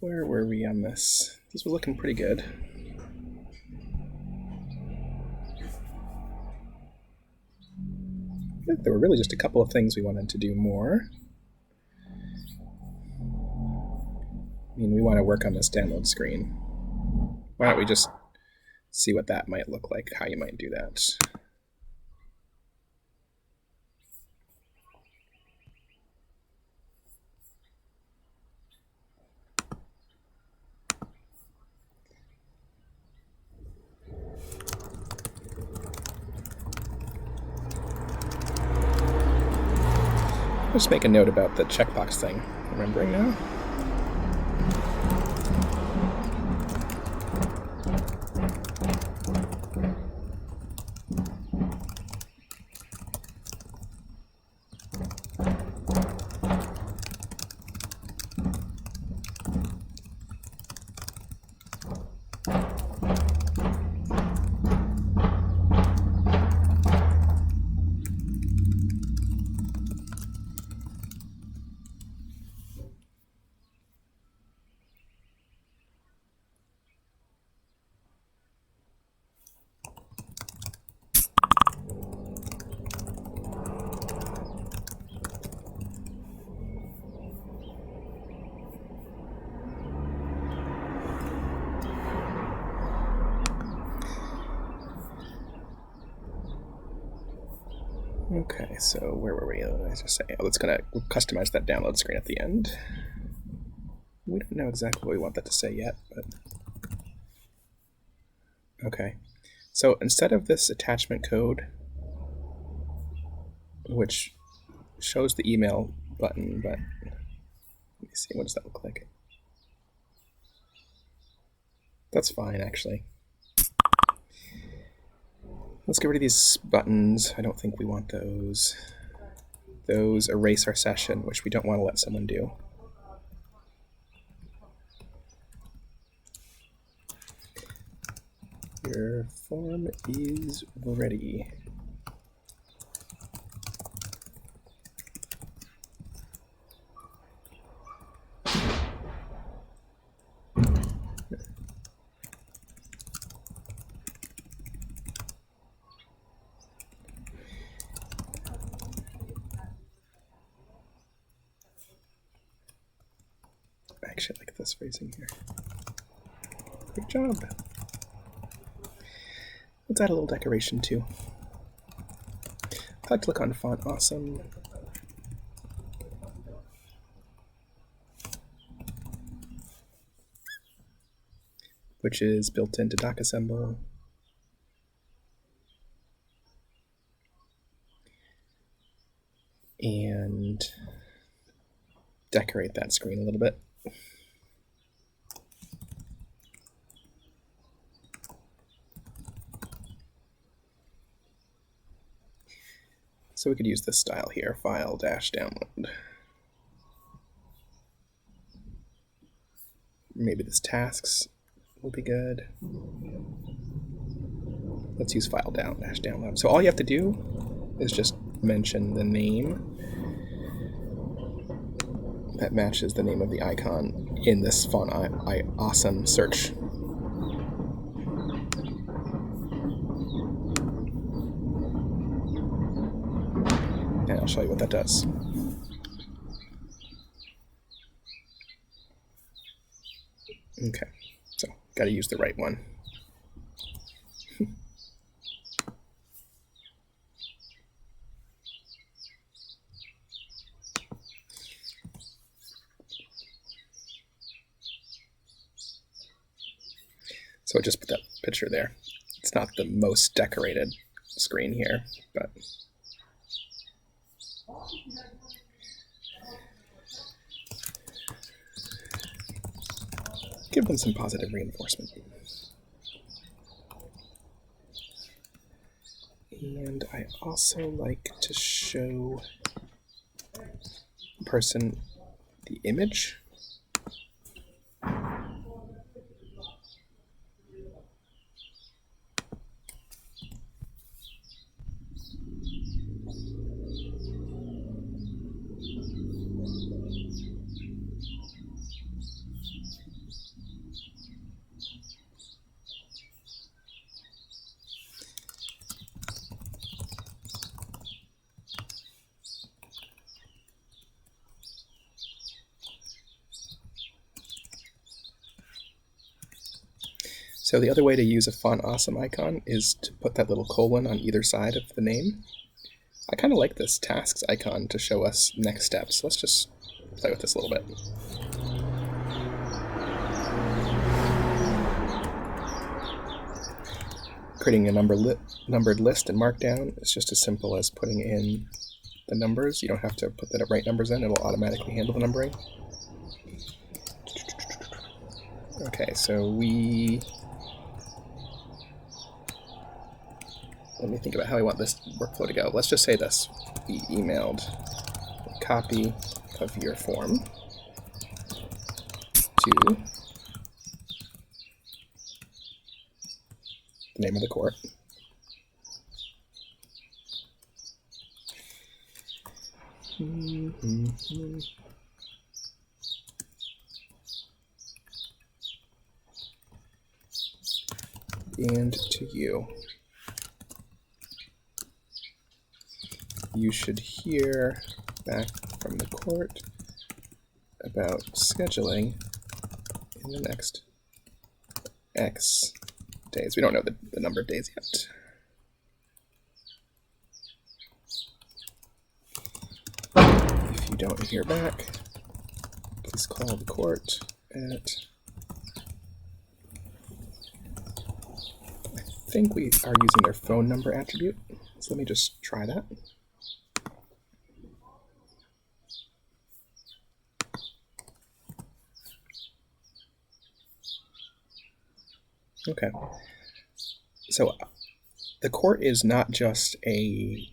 Where were we on this? This was looking pretty good. I think there were really just a couple of things we wanted to do more. I mean, we want to work on this download screen. Why don't we just see what that might look like, how you might do that. Just make a note about the checkbox thing. Remembering now? Okay, so where were we? Let's just say, it's going to customize that download screen at the end. We don't know exactly what we want that to say yet, but okay. So instead of this attachment code, which shows the email button, but let me see, what does that look like? That's fine, actually. Let's get rid of these buttons. I don't think we want those. Those erase our session, which we don't want to let someone do. Your form is ready. I actually like this phrasing here. Great job. Let's add a little decoration too. I'd click on font awesome. Which is built into Docassemble. And decorate that screen a little bit. So we could use this style here, file-download. Maybe this tasks will be good. Let's use file-download. So all you have to do is just mention the name that matches the name of the icon in this font awesome search. And I'll show you what that does. Okay, so got to use the right one. So I just put that picture there. It's not the most decorated screen here, but give them some positive reinforcement. And I also like to show the person the image. So the other way to use a font awesome icon is to put that little colon on either side of the name. I kind of like this tasks icon to show us next steps. Let's just play with this a little bit. Creating a numbered list in Markdown is just as simple as putting in the numbers. You don't have to put the right numbers in. It'll automatically handle the numbering. Okay, so let me think about how we want this workflow to go. Let's just say this. We emailed a copy of your form to the name of the court. And to you. You should hear back from the court about scheduling in the next X days. We don't know the number of days yet. If you don't hear back, please call the court at... I think we are using their phone number attribute, so let me just try that. Okay, so the court is not just a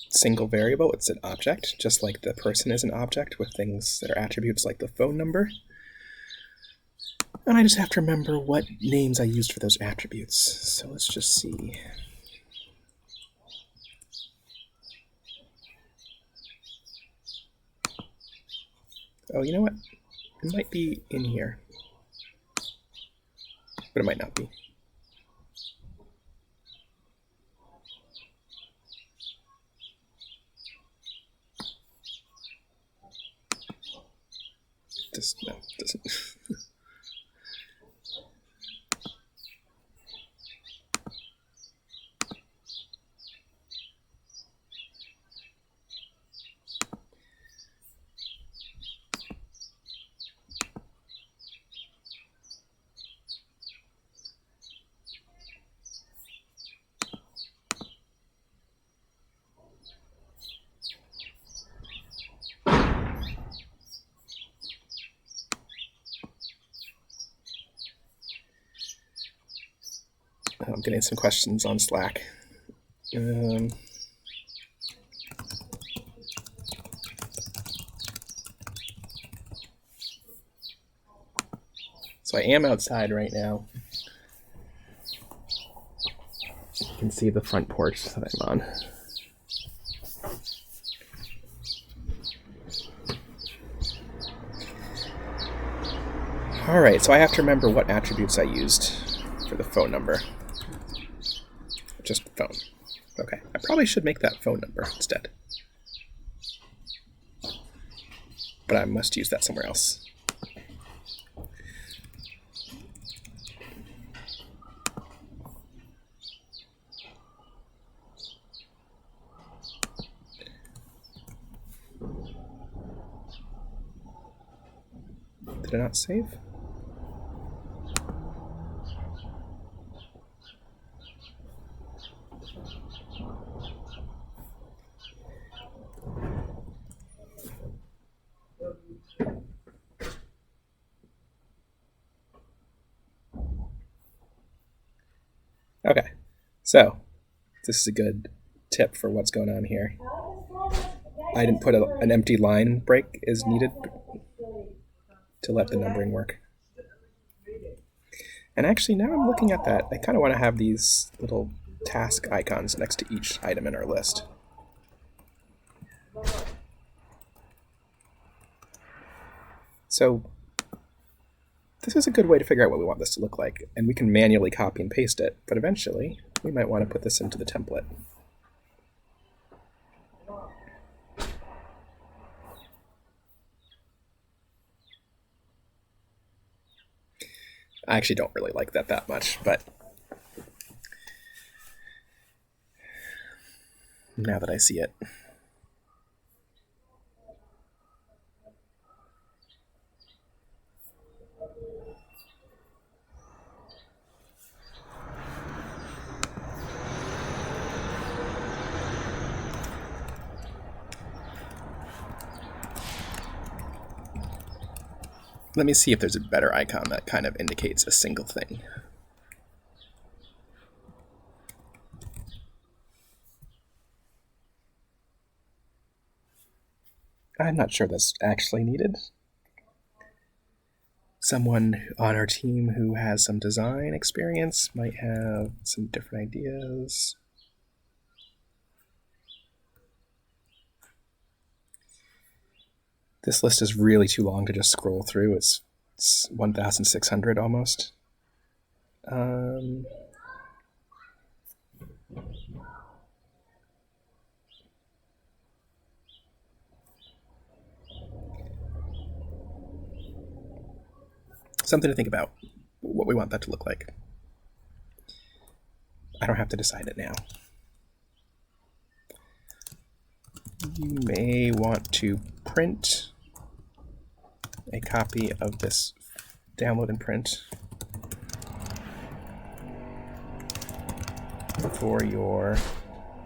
single variable, it's an object, just like the person is an object with things that are attributes like the phone number. And I just have to remember what names I used for those attributes. So let's just see. Oh, you know what? It might be in here. But it might not be. No, it doesn't. I'm getting some questions on Slack. So I am outside right now. You can see the front porch that I'm on. All right, so I have to remember what attributes I used for the phone number. Just phone. Okay, I probably should make that phone number instead. But I must use that somewhere else. Did I not save? Okay, so this is a good tip for what's going on here. I didn't put an empty line break as needed to let the numbering work. And actually, now I'm looking at that, I kind of want to have these little task icons next to each item in our list. So this is a good way to figure out what we want this to look like, and we can manually copy and paste it, but eventually we might want to put this into the template. I actually don't really like that much, but now that I see it. Let me see if there's a better icon that kind of indicates a single thing. I'm not sure that's actually needed. Someone on our team who has some design experience might have some different ideas. This list is really too long to just scroll through. It's 1,600 almost. Something to think about, what we want that to look like. I don't have to decide it now. You may want to print a copy of this download and print for your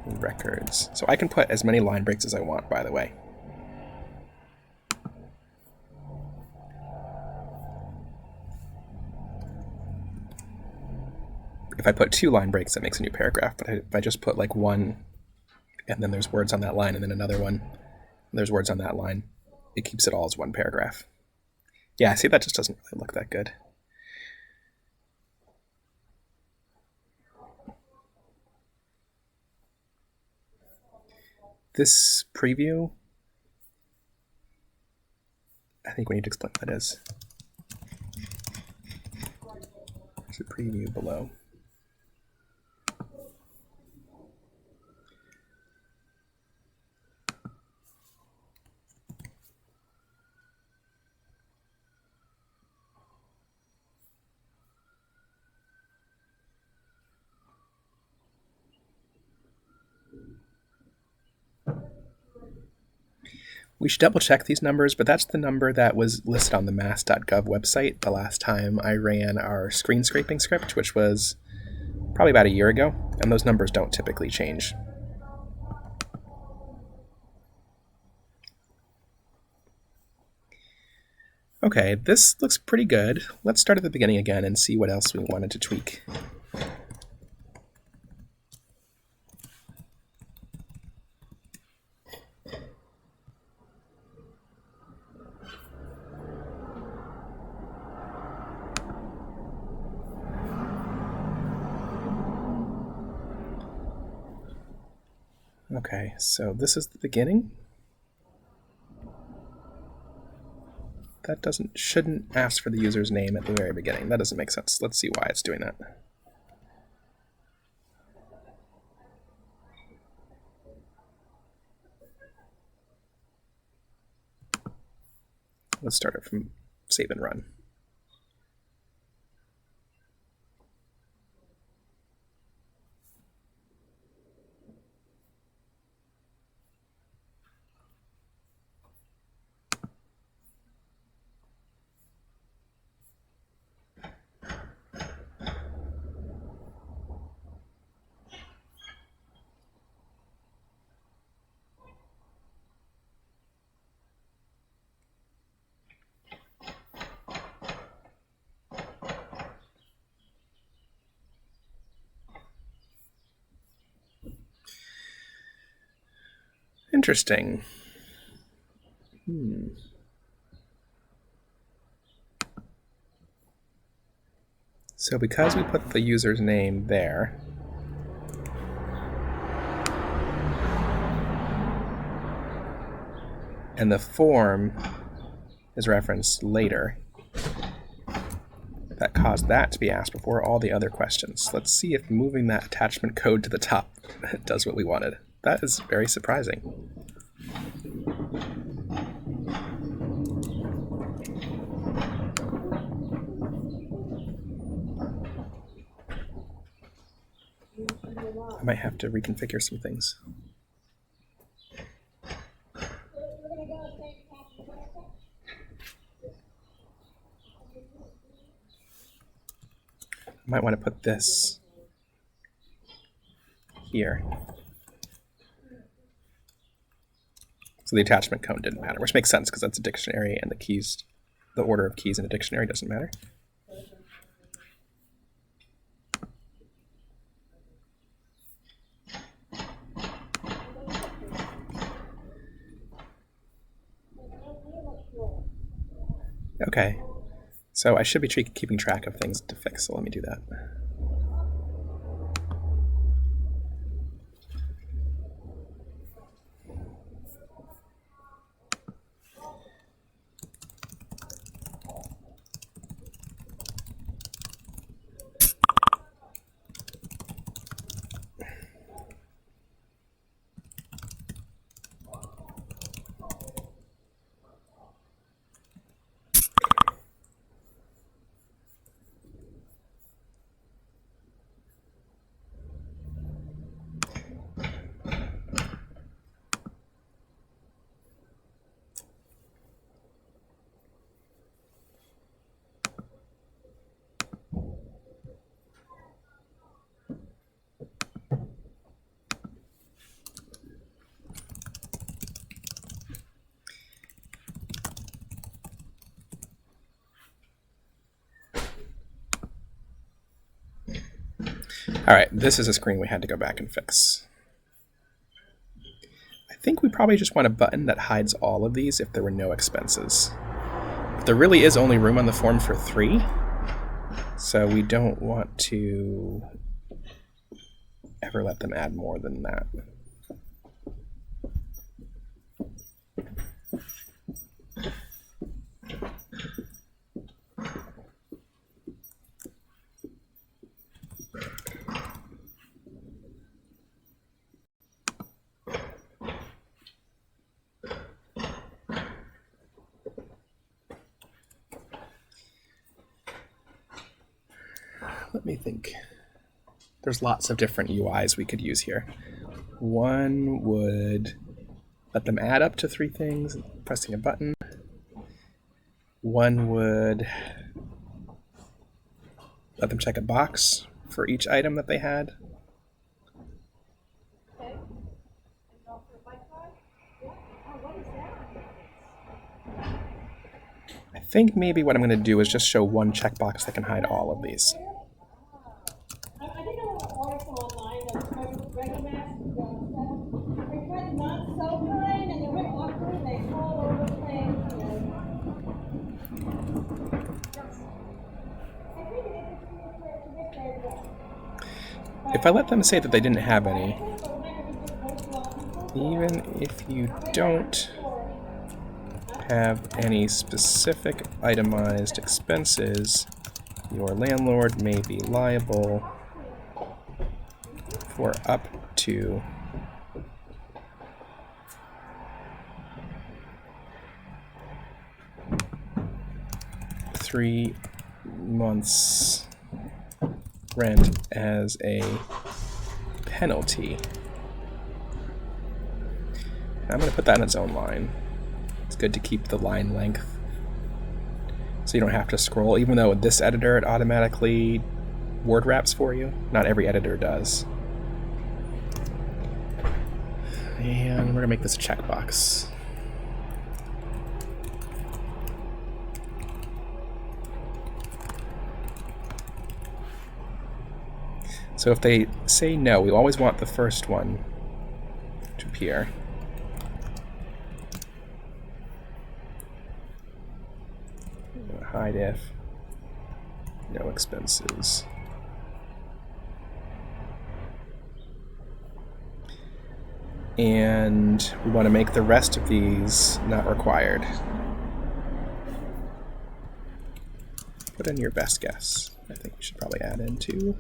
records. So I can put as many line breaks as I want, by the way. If I put 2 line breaks, that makes a new paragraph, but if I just put like 1, and then there's words on that line, and then another one, and there's words on that line, it keeps it all as 1 paragraph. Yeah, see, that just doesn't really look that good. This preview, I think we need to explain what that is. There's a preview below. We should double check these numbers, but that's the number that was listed on the mass.gov website the last time I ran our screen scraping script, which was probably about a year ago, and those numbers don't typically change. Okay, this looks pretty good. Let's start at the beginning again and see what else we wanted to tweak. Okay, so this is the beginning. That shouldn't ask for the user's name at the very beginning. That doesn't make sense. Let's see why it's doing that. Let's start it from save and run. Interesting. So because we put the user's name there, and the form is referenced later, that caused that to be asked before all the other questions. Let's see if moving that attachment code to the top does what we wanted. That is very surprising. I might have to reconfigure some things. I might want to put this here. So the attachment cone didn't matter, which makes sense because that's a dictionary and the keys, the order of keys in a dictionary doesn't matter. Okay, so I should be keeping track of things to fix, so let me do that. All right, this is a screen we had to go back and fix. I think we probably just want a button that hides all of these if there were no expenses. But there really is only room on the form for 3, so we don't want to ever let them add more than that. Let me think. There's lots of different UIs we could use here. One would let them add up to 3 things, pressing a button. One would let them check a box for each item that they had. I think maybe what I'm going to do is just show one checkbox that can hide all of these. If I let them say that they didn't have any, even if you don't have any specific itemized expenses, your landlord may be liable for up to $3 months rent as a penalty. I'm going to put that in its own line. It's good to keep the line length so you don't have to scroll, even though with this editor it automatically word wraps for you. Not every editor does. And we're going to make this a checkbox. So if they say no, we always want the first one to appear. Hide if, no expenses. And we want to make the rest of these not required. Put in your best guess. I think we should probably add in 2.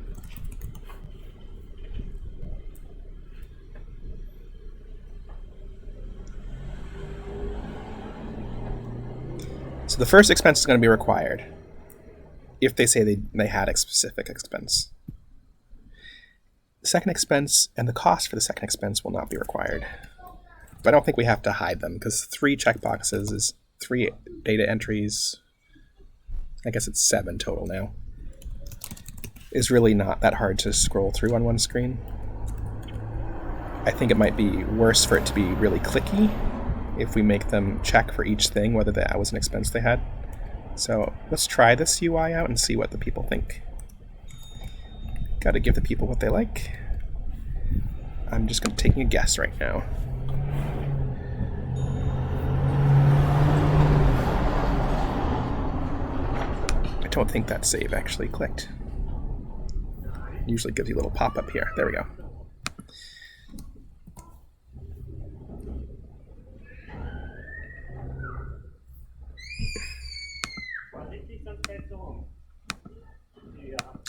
So the first expense is going to be required if they say they had a specific expense. second expense and the cost for the second expense will not be required. But I don't think we have to hide them because 3 checkboxes is 3 data entries. I guess it's 7 total now. Is really not that hard to scroll through on one screen. I think it might be worse for it to be really clicky if we make them check for each thing whether that was an expense they had. So let's try this UI out and see what the people think. Got to give the people what they like. I'm just taking a guess right now. I don't think that save actually clicked. It usually gives you a little pop-up here. There we go.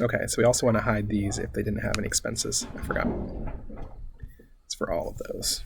Okay, so we also want to hide these if they didn't have any expenses. I forgot. It's for all of those.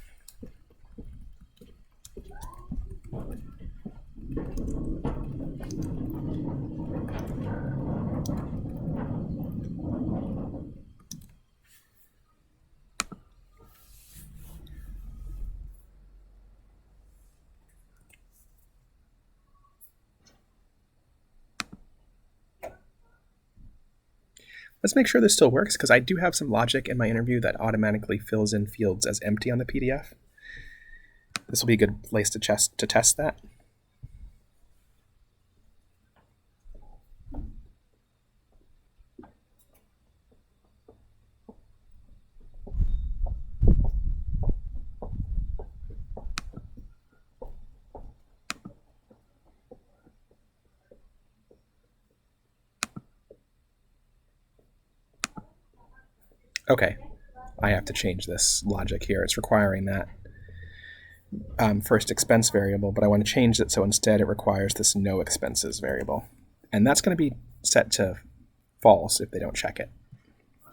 Let's make sure this still works, because I do have some logic in my interview that automatically fills in fields as empty on the PDF. This will be a good place to test that. Okay, I have to change this logic here. It's requiring that first expense variable, but I want to change it so instead it requires this no expenses variable. And that's going to be set to false if they don't check it.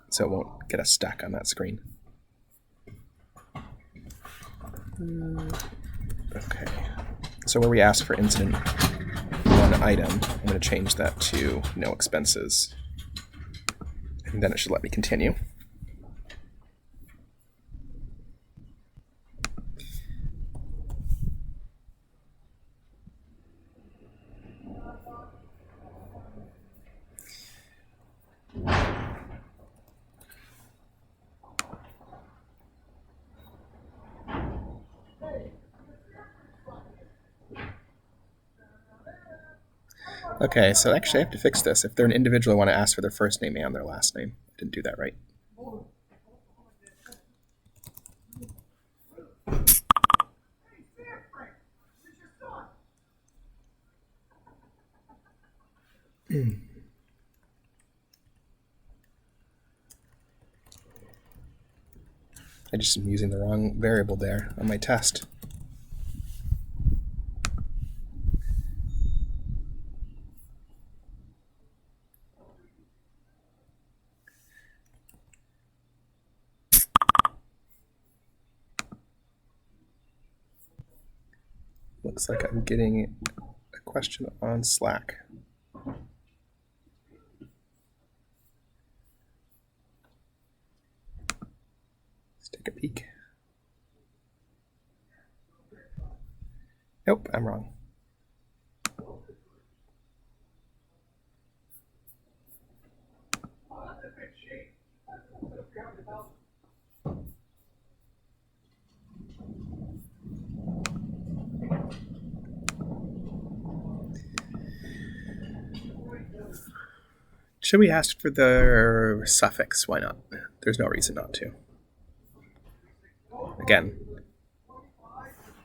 So it won't get us stuck on that screen. Okay, so where we ask for incident 1 item, I'm going to change that to no expenses. And then it should let me continue. Okay, so actually I have to fix this. If they're an individual, I want to ask for their first name and their last name. I didn't do that right. I just am using the wrong variable there on my test. Looks like I'm getting a question on Slack. Let's take a peek. Nope, I'm wrong. Should we ask for the suffix? Why not? There's no reason not to. Again,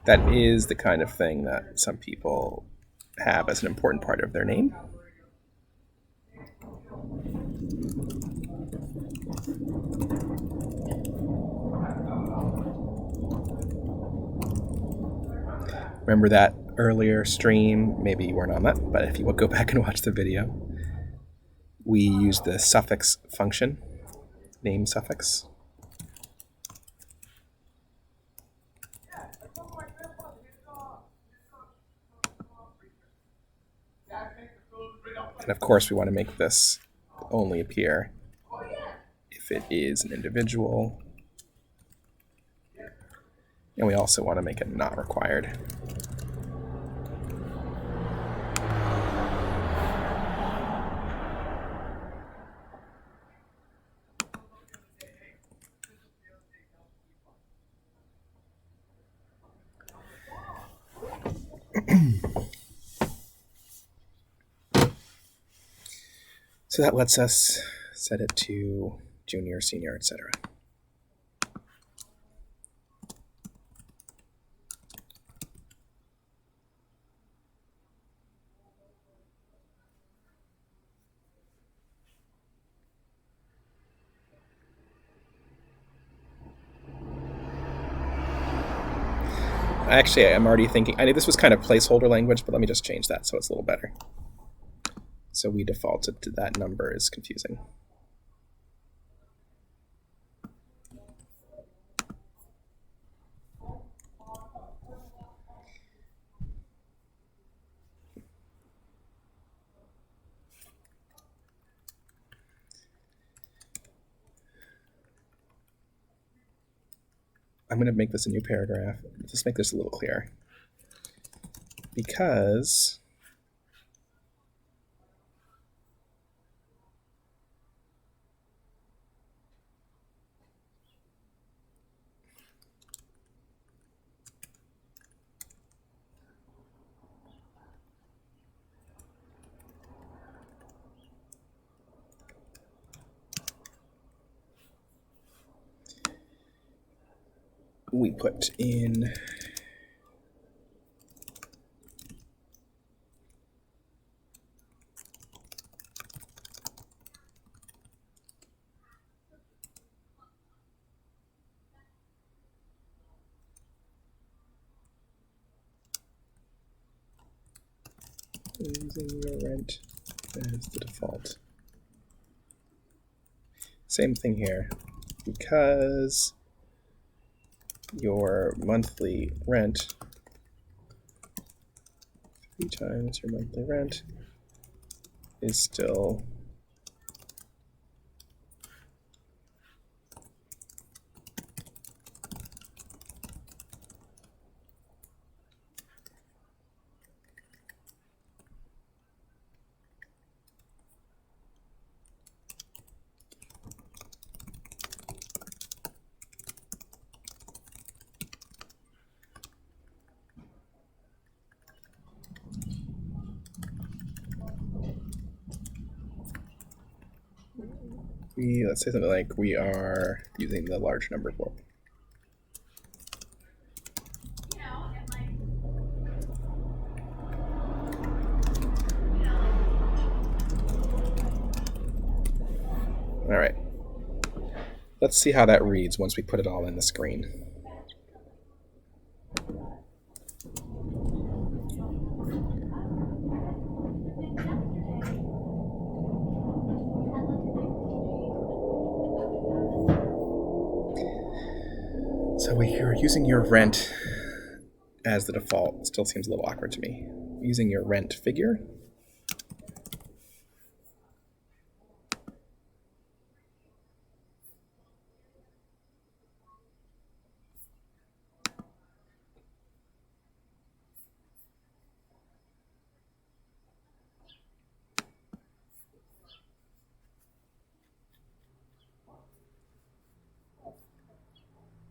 that is the kind of thing that some people have as an important part of their name. Remember that earlier stream? Maybe you weren't on that, but if you would go back and watch the video, we use the suffix function, name suffix. And of course, we want to make this only appear if if it is an individual. And we also want to make it not required. So that lets us set it to junior, senior, etc. Actually, I'm already thinking, I know this was kind of placeholder language, but let me just change that so it's a little better. So we defaulted to that number is confusing. I'm going to make this a new paragraph. Let's make this a little clearer. Because we put in using your rent as the default. Same thing here. Because your monthly rent, 3 times your monthly rent, is still let's say something like we are using the large number for. All right. Let's see how that reads once we put it all in the screen. So you're using your rent as the default. It still seems a little awkward to me. Using your rent figure.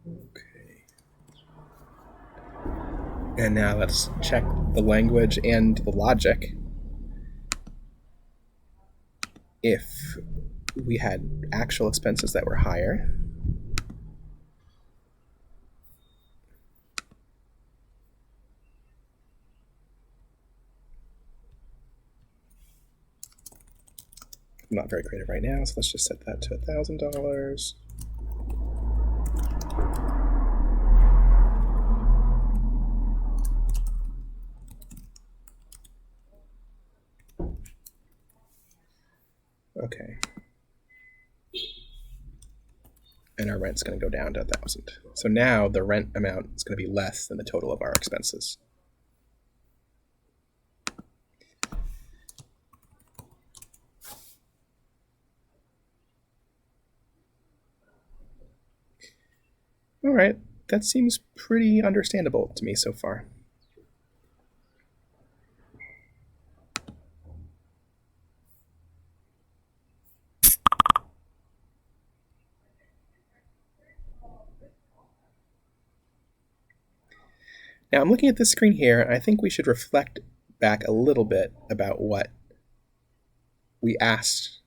Okay. And now let's check the language and the logic. If we had actual expenses that were higher, I'm not very creative right now, so let's just set that to $1,000. Okay. And our rent's going to go down to 1,000. So now the rent amount is going to be less than the total of our expenses. All right, that seems pretty understandable to me so far. Now I'm looking at this screen here, and I think we should reflect back a little bit about what we asked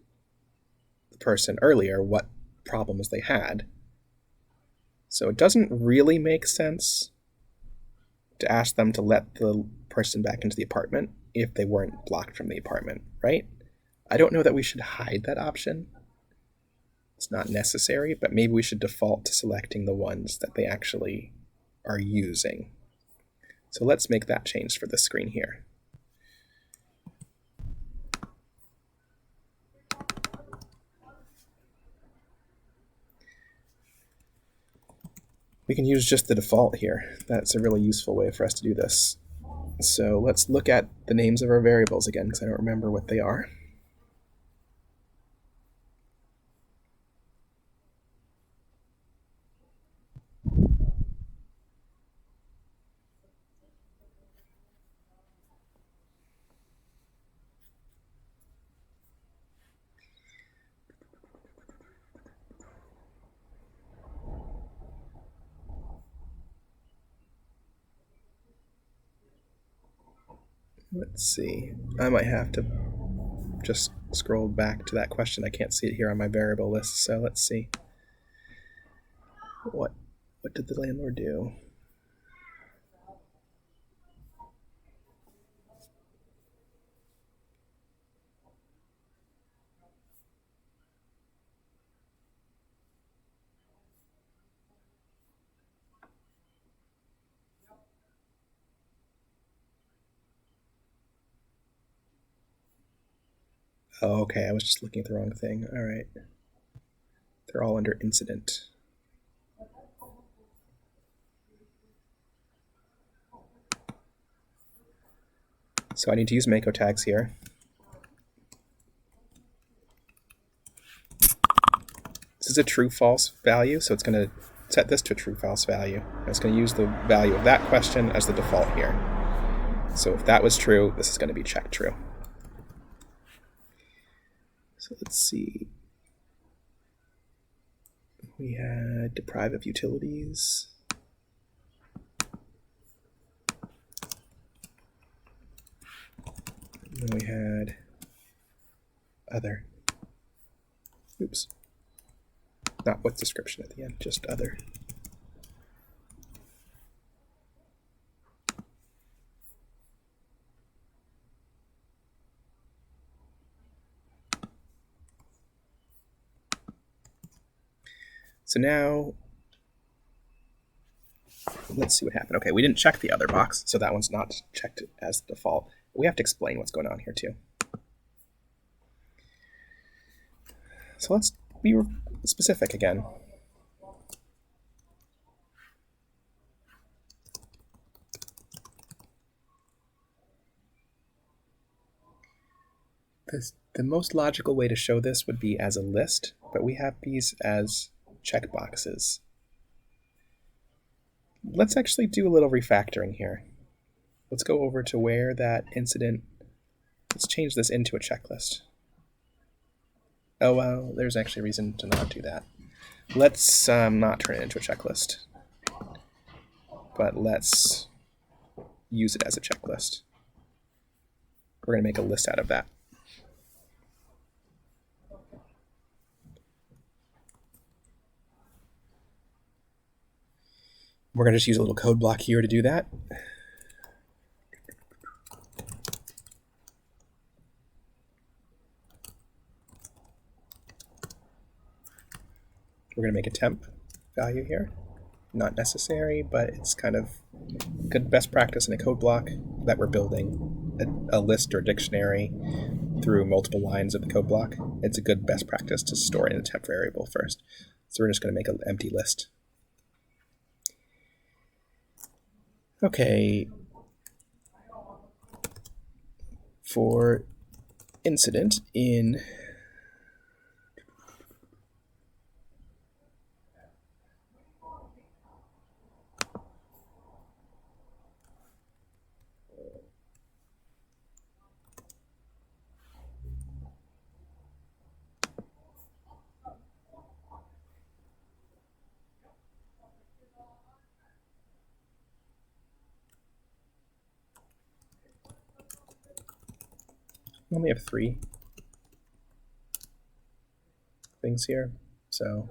the person earlier, what problems they had. So it doesn't really make sense to ask them to let the person back into the apartment if they weren't blocked from the apartment, right? I don't know that we should hide that option. It's not necessary, but maybe we should default to selecting the ones that they actually are using. So let's make that change for the screen here. We can use just the default here. That's a really useful way for us to do this. So let's look at the names of our variables again, because I don't remember what they are. Let's see. I might have to just scroll back to that question. I can't see it here on my variable list, so let's see. What did the landlord do? Oh, okay, I was just looking at the wrong thing. All right. They're all under incident. So I need to use Mako tags here. This is a true-false value, so it's going to set this to a true-false value. And it's going to use the value of that question as the default here. So if that was true, this is going to be checked true. So let's see. We had deprive of utilities. And then we had other. Oops. Not with description at the end, just other. So now, let's see what happened. Okay, we didn't check the other box, so that one's not checked as default. We have to explain what's going on here too. So let's be specific again. The most logical way to show this would be as a list, but we have these as checkboxes. Let's actually do a little refactoring here. Let's go over to where that incident, let's change this into a checklist. Oh, well, there's actually a reason to not do that. Let's not turn it into a checklist, but let's use it as a checklist. We're going to make a list out of that. We're going to just use a little code block here to do that. We're going to make a temp value here. Not necessary, but it's kind of good best practice in a code block that we're building a list or dictionary through multiple lines of the code block. It's a good best practice to store in a temp variable first. So we're just going to make an empty list. Okay. For incident in We only have 3 things here, so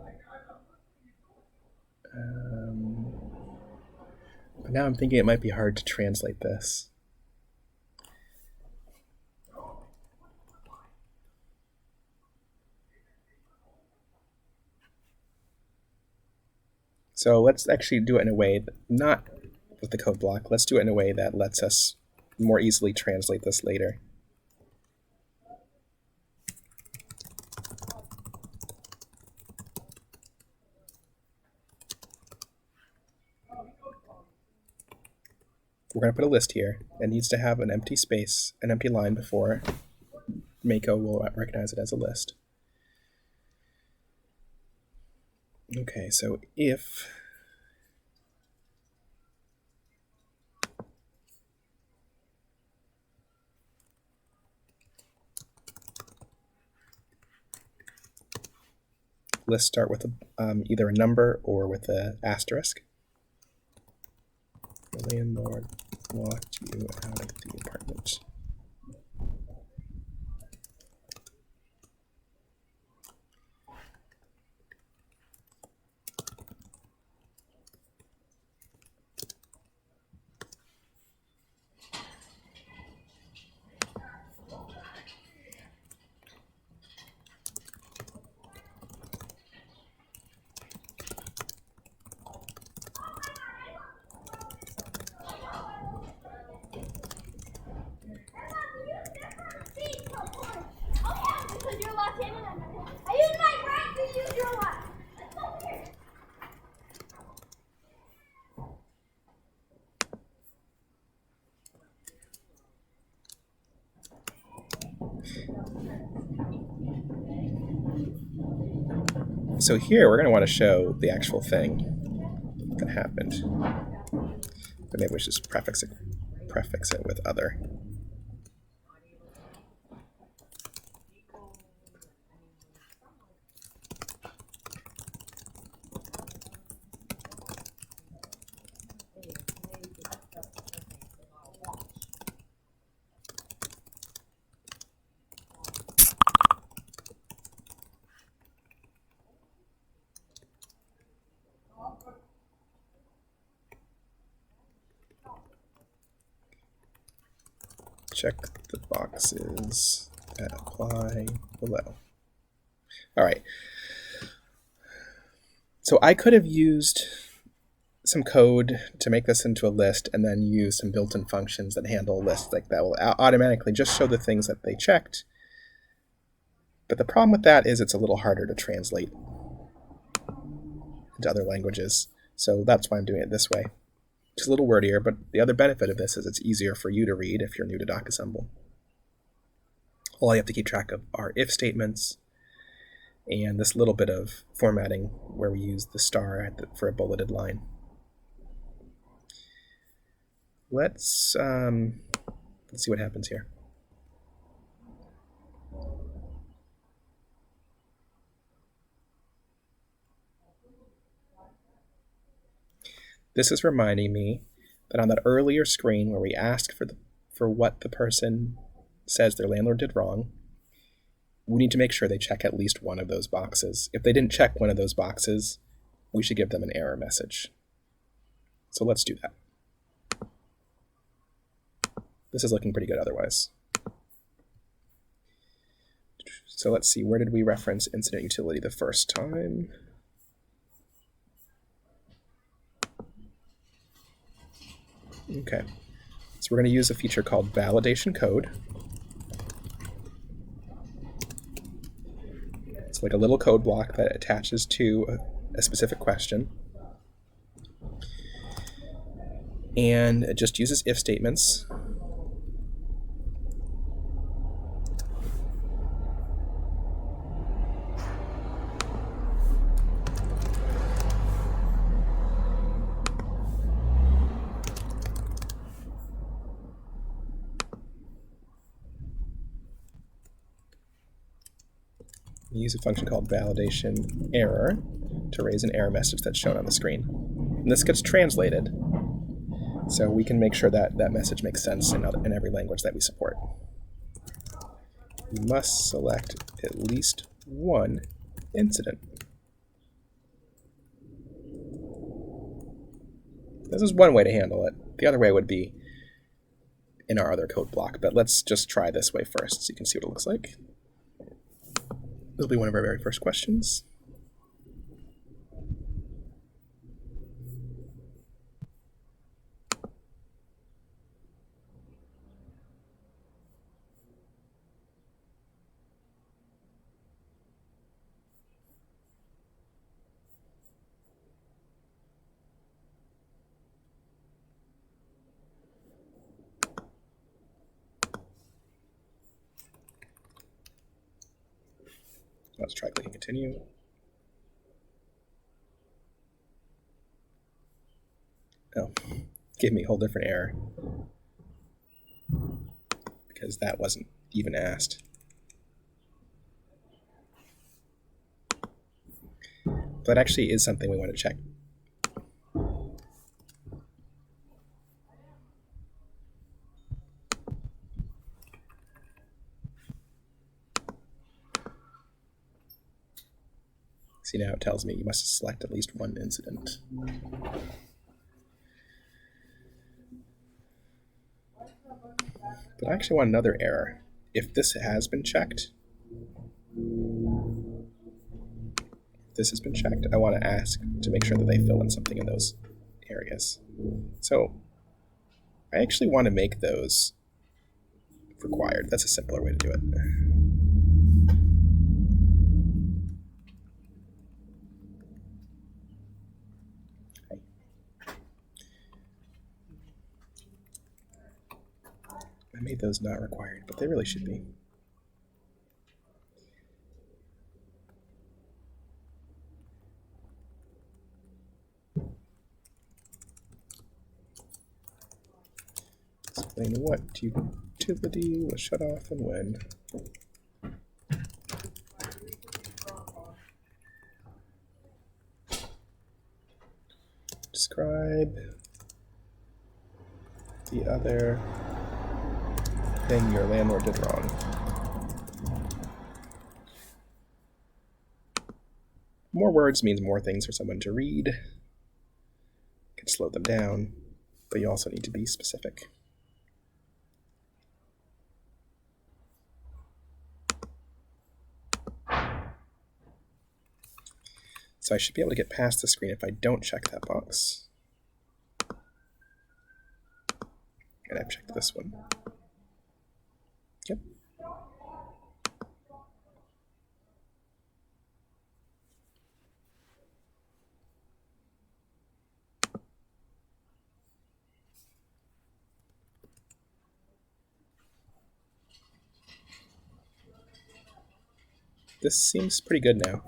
but now I'm thinking it might be hard to translate this. So let's actually do it in a way that, not with the code block, let's do it in a way that lets us more easily translate this later. We're going to put a list here. It needs to have an empty space, an empty line before Mako will recognize it as a list. Okay, so if list start with either a number or with an asterisk. The landlord locked you out of the apartment. So here we're going to want to show the actual thing that happened. But maybe we should just prefix it with other. Check the boxes that apply below. All right. So I could have used some code to make this into a list and then use some built-in functions that handle lists like that will automatically just show the things that they checked. But the problem with that is it's a little harder to translate into other languages. So that's why I'm doing it this way. It's a little wordier, but the other benefit of this is it's easier for you to read if you're new to Docassemble. All you have to keep track of are if statements and this little bit of formatting where we use the star for a bulleted line. Let's see what happens here. This is reminding me that on that earlier screen where we asked for what the person says their landlord did wrong, we need to make sure they check at least one of those boxes. If they didn't check one of those boxes, we should give them an error message. So let's do that. This is looking pretty good otherwise. So let's see, where did we reference incident utility the first time? Okay, so we're going to use a feature called validation code. It's like a little code block that attaches to a specific question. And it just uses if statements. We use a function called validation error to raise an error message that's shown on the screen. And this gets translated, so we can make sure that that message makes sense in every language that we support. you must select at least one incident. This is one way to handle it. The other way would be in our other code block, but let's just try this way first so you can see what it looks like. It'll be one of our very first questions. Let's try clicking continue. Oh, gave me a whole different error because that wasn't even asked. That actually is something we want to check. See, now it tells me you must select at least one incident. But I actually want another error. If this has been checked, I want to ask to make sure that they fill in something in those areas. So I actually want to make those required. That's a simpler way to do it. I made those not required, but they really should be. Explain what utility was shut off and when. Describe the other thing your landlord did wrong. More words means more things for someone to read. Can slow them down, but you also need to be specific. So I should be able to get past the screen if I don't check that box. And I've checked this one. Yep. This seems pretty good now.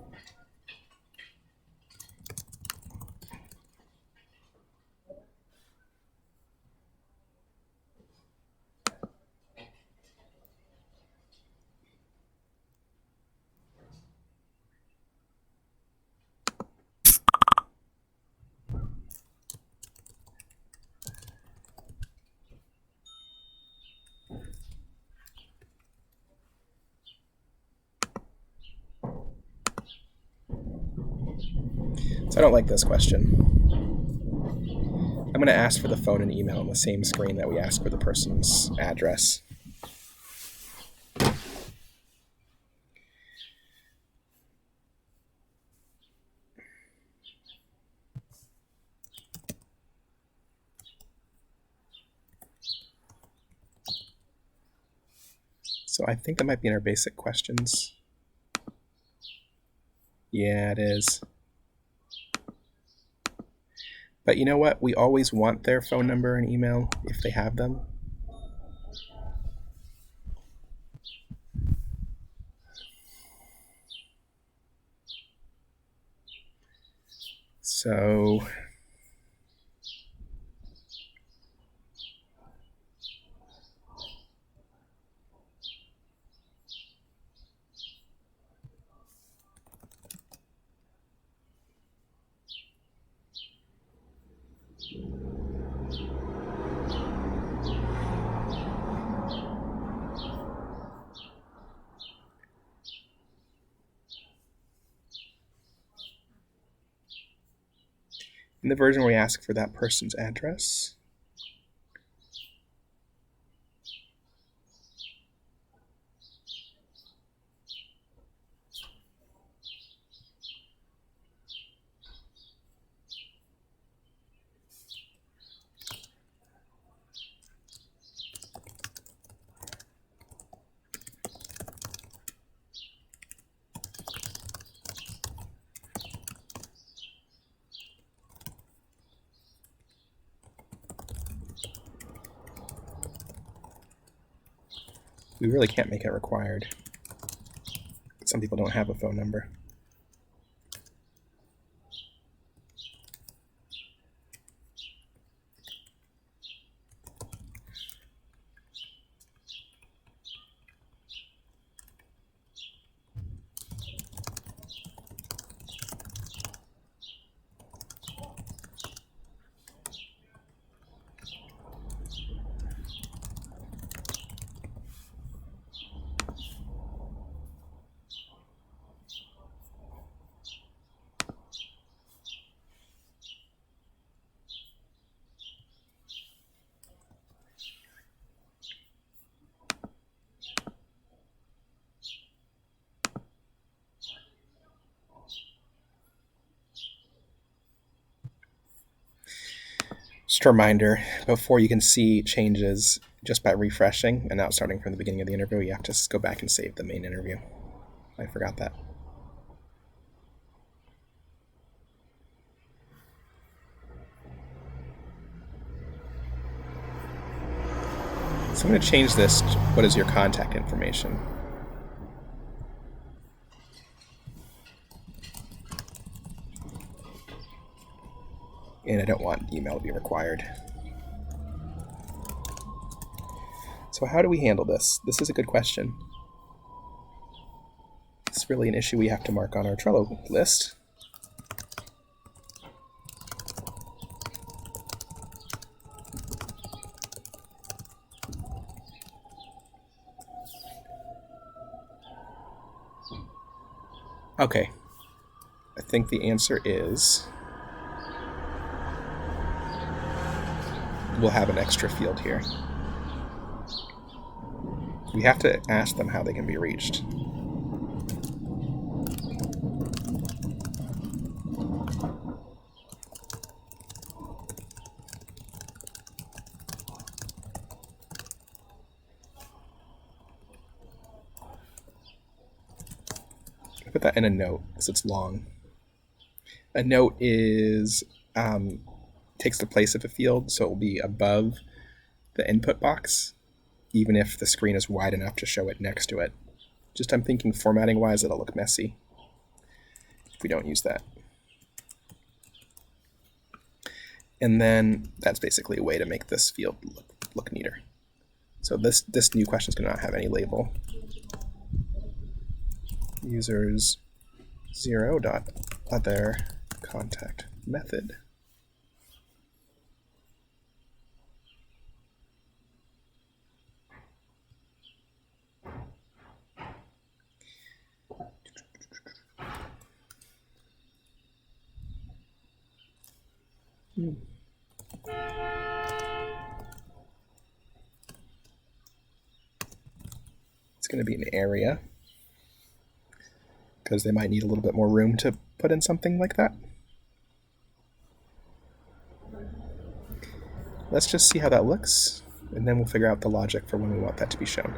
So I don't like this question. I'm going to ask for the phone and email on the same screen that we ask for the person's address. So I think that might be in our basic questions. Yeah, it is. But you know what? We always want their phone number and email if they have them. So in the version where we ask for that person's address. We really can't make it required. Some people don't have a phone number. Just a reminder, before you can see changes just by refreshing and not starting from the beginning of the interview, you have to go back and save the main interview. I forgot that. So I'm going to change this to what is your contact information. And I don't want email to be required. So how do we handle this? This is a good question. It's really an issue we have to mark on our Trello list. Okay, I think the answer is we'll have an extra field here. We have to ask them how they can be reached. Put that in a note because it's long. A note is takes the place of a field, so it will be above the input box, even if the screen is wide enough to show it next to it. Just I'm thinking formatting wise, it'll look messy if we don't use that. And then that's basically a way to make this field look neater. So this new question is going to not have any label. Users 0.other contact method. It's going to be an area because they might need a little bit more room to put in something like that. Let's just see how that looks, and then we'll figure out the logic for when we want that to be shown.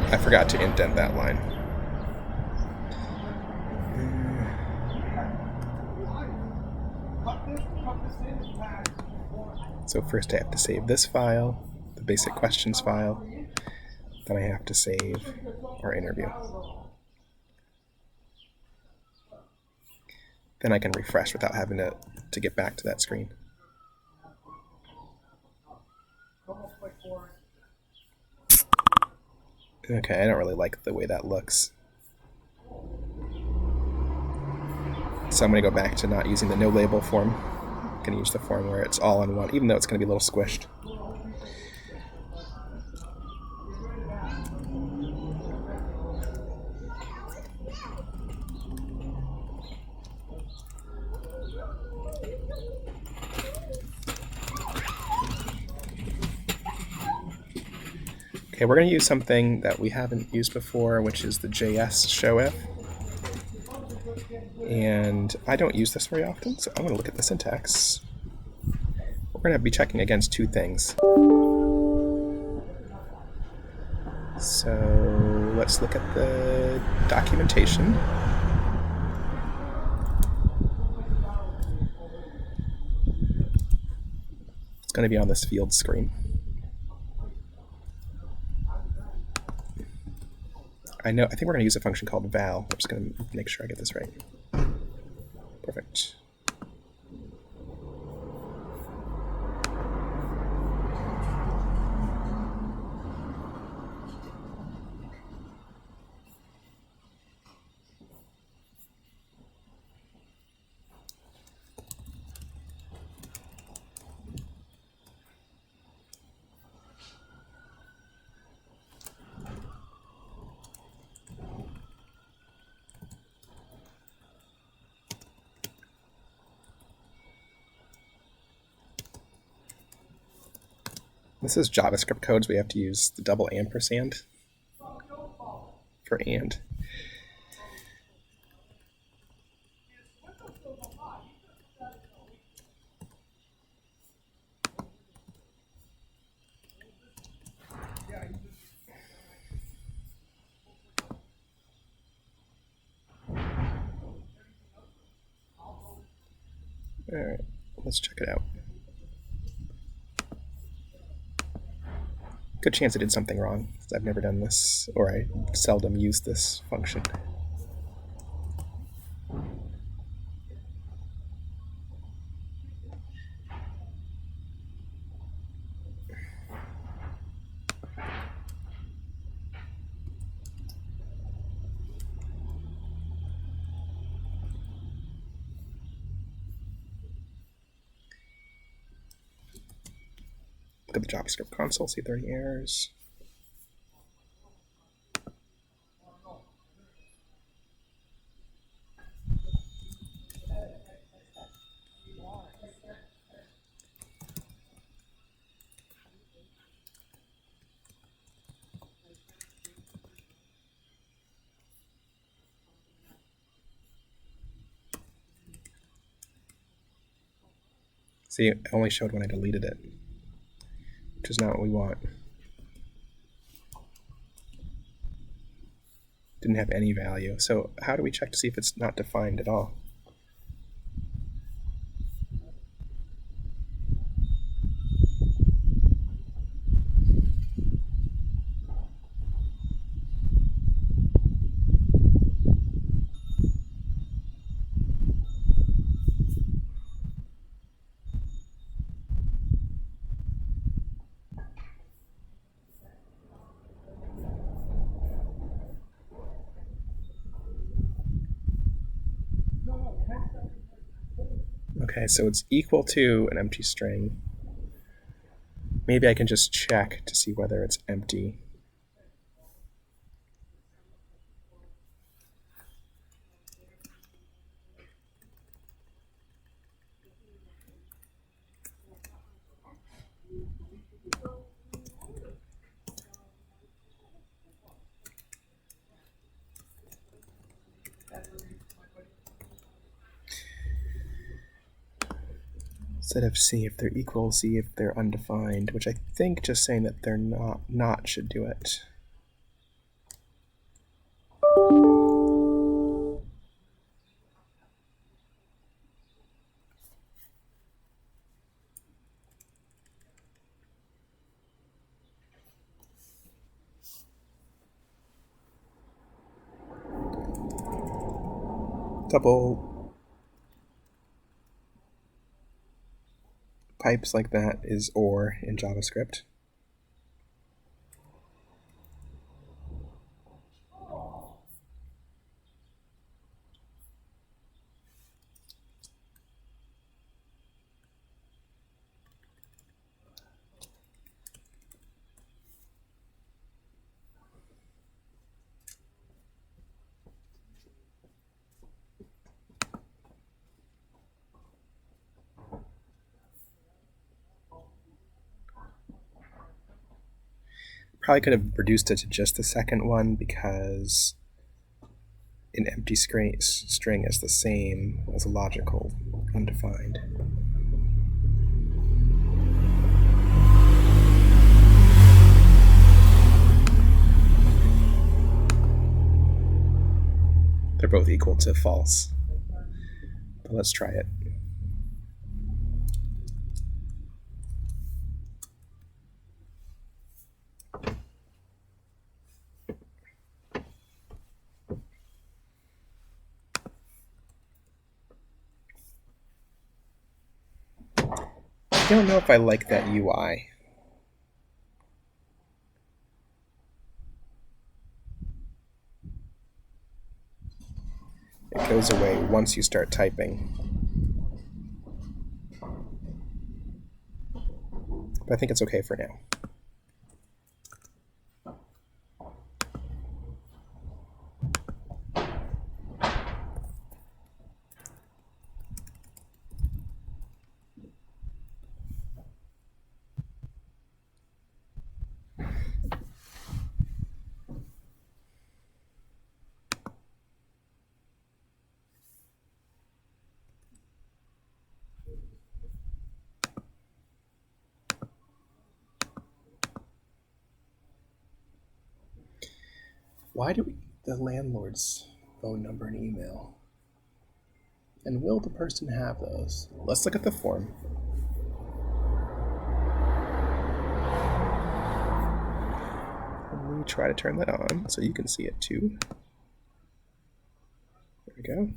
I forgot to indent that line. So first I have to save this file, the basic questions file. Then I have to save our interview. Then I can refresh without having to get back to that screen. Okay, I don't really like the way that looks. So I'm going to go back to not using the no label form. I'm going to use the form where it's all in one, even though it's going to be a little squished. Okay, we're going to use something that we haven't used before, which is the JS show if. And I don't use this very often, so I'm going to look at the syntax. We're going to be checking against two things. So let's look at the documentation. It's going to be on this field screen. I think we're going to use a function called val. I'm just going to make sure I get this right. Perfect. This is JavaScript code, so we have to use the double ampersand for and. All right, let's check it out. Good chance I did something wrong, because I've never done this, or I seldom use this function. Look at the JavaScript console, see if there are any errors. See, it only showed when I deleted it, which is not what we want. Didn't have any value. So how do we check to see if it's not defined at all? Okay, so it's equal to an empty string. Maybe I can just check to see whether it's empty. Instead of see if they're equal, see if they're undefined, which I think just saying that they're not should do it. Double pipes like that is or in JavaScript. Probably could have reduced it to just the second one because an empty string is the same as a logical undefined. They're both equal to false. But let's try it. I don't know if I like that UI. It goes away once you start typing. But I think it's okay for now. Why do we need the landlord's phone number and email? And will the person have those? Let's look at the form. And we try to turn that on so you can see it too. There we go.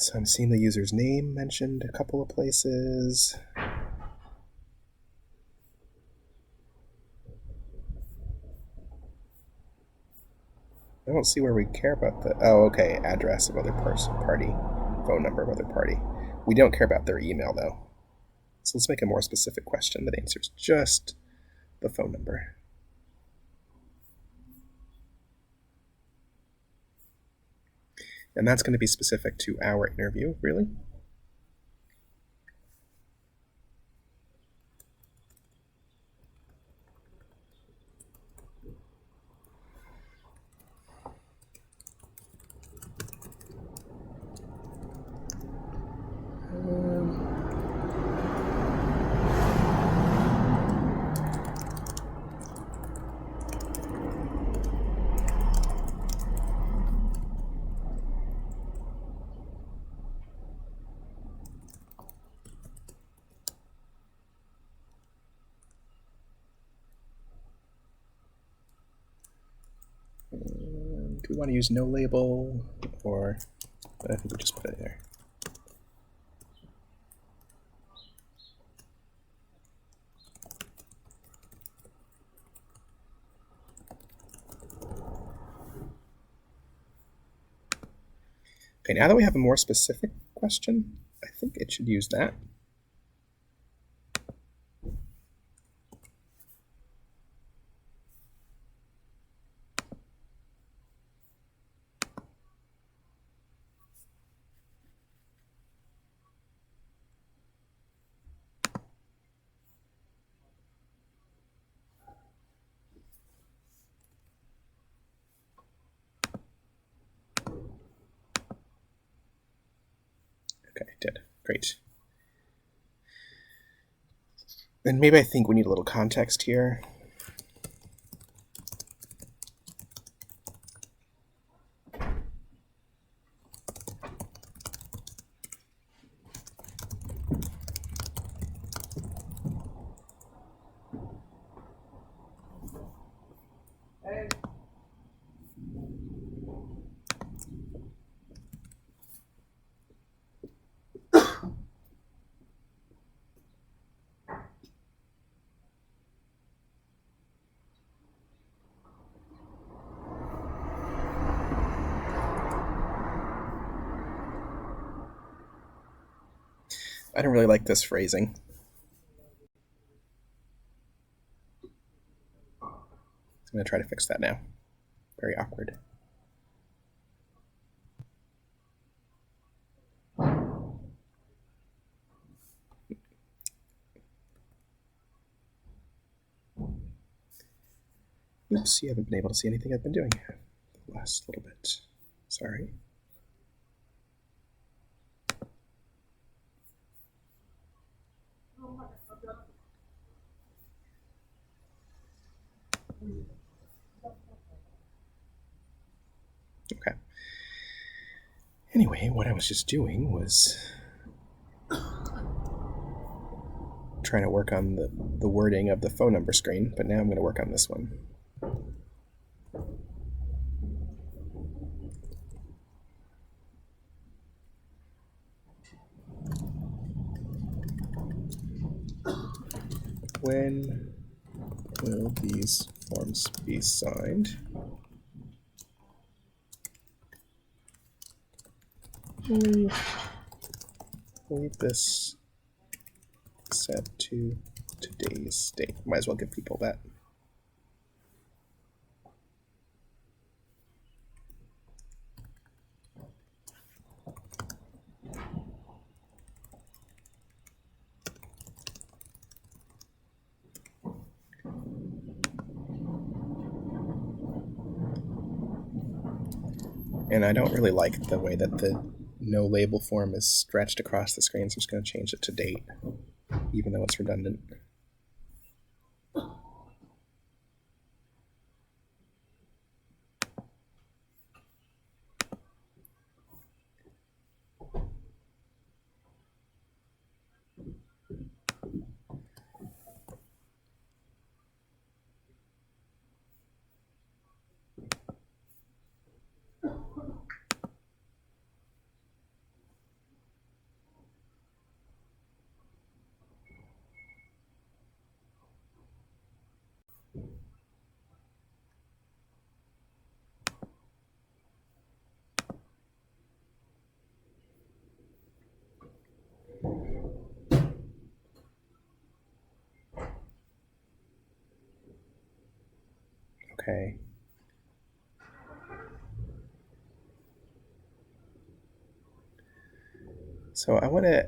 So I'm seeing the user's name mentioned a couple of places. I don't see where we care about the, oh, okay, address of other party, phone number of other party. We don't care about their email though. So let's make a more specific question that answers just the phone number. And that's going to be specific to our interview, really. Do we want to use no label, or I think we just put it there. Okay, now that we have a more specific question, I think it should use that. Okay, it did. Great. And maybe I think we need a little context here. I don't really like this phrasing. I'm going to try to fix that now. Very awkward. Oops, you haven't been able to see anything I've been doing the last little bit. Sorry. Okay. Anyway, what I was just doing was trying to work on the wording of the phone number screen, but now I'm going to work on this one. When will these forms be signed? Leave this set to today's date. Might as well give people that. And I don't really like the way that the no label form is stretched across the screen, so I'm just going to change it to date, even though it's redundant. Okay. So I want to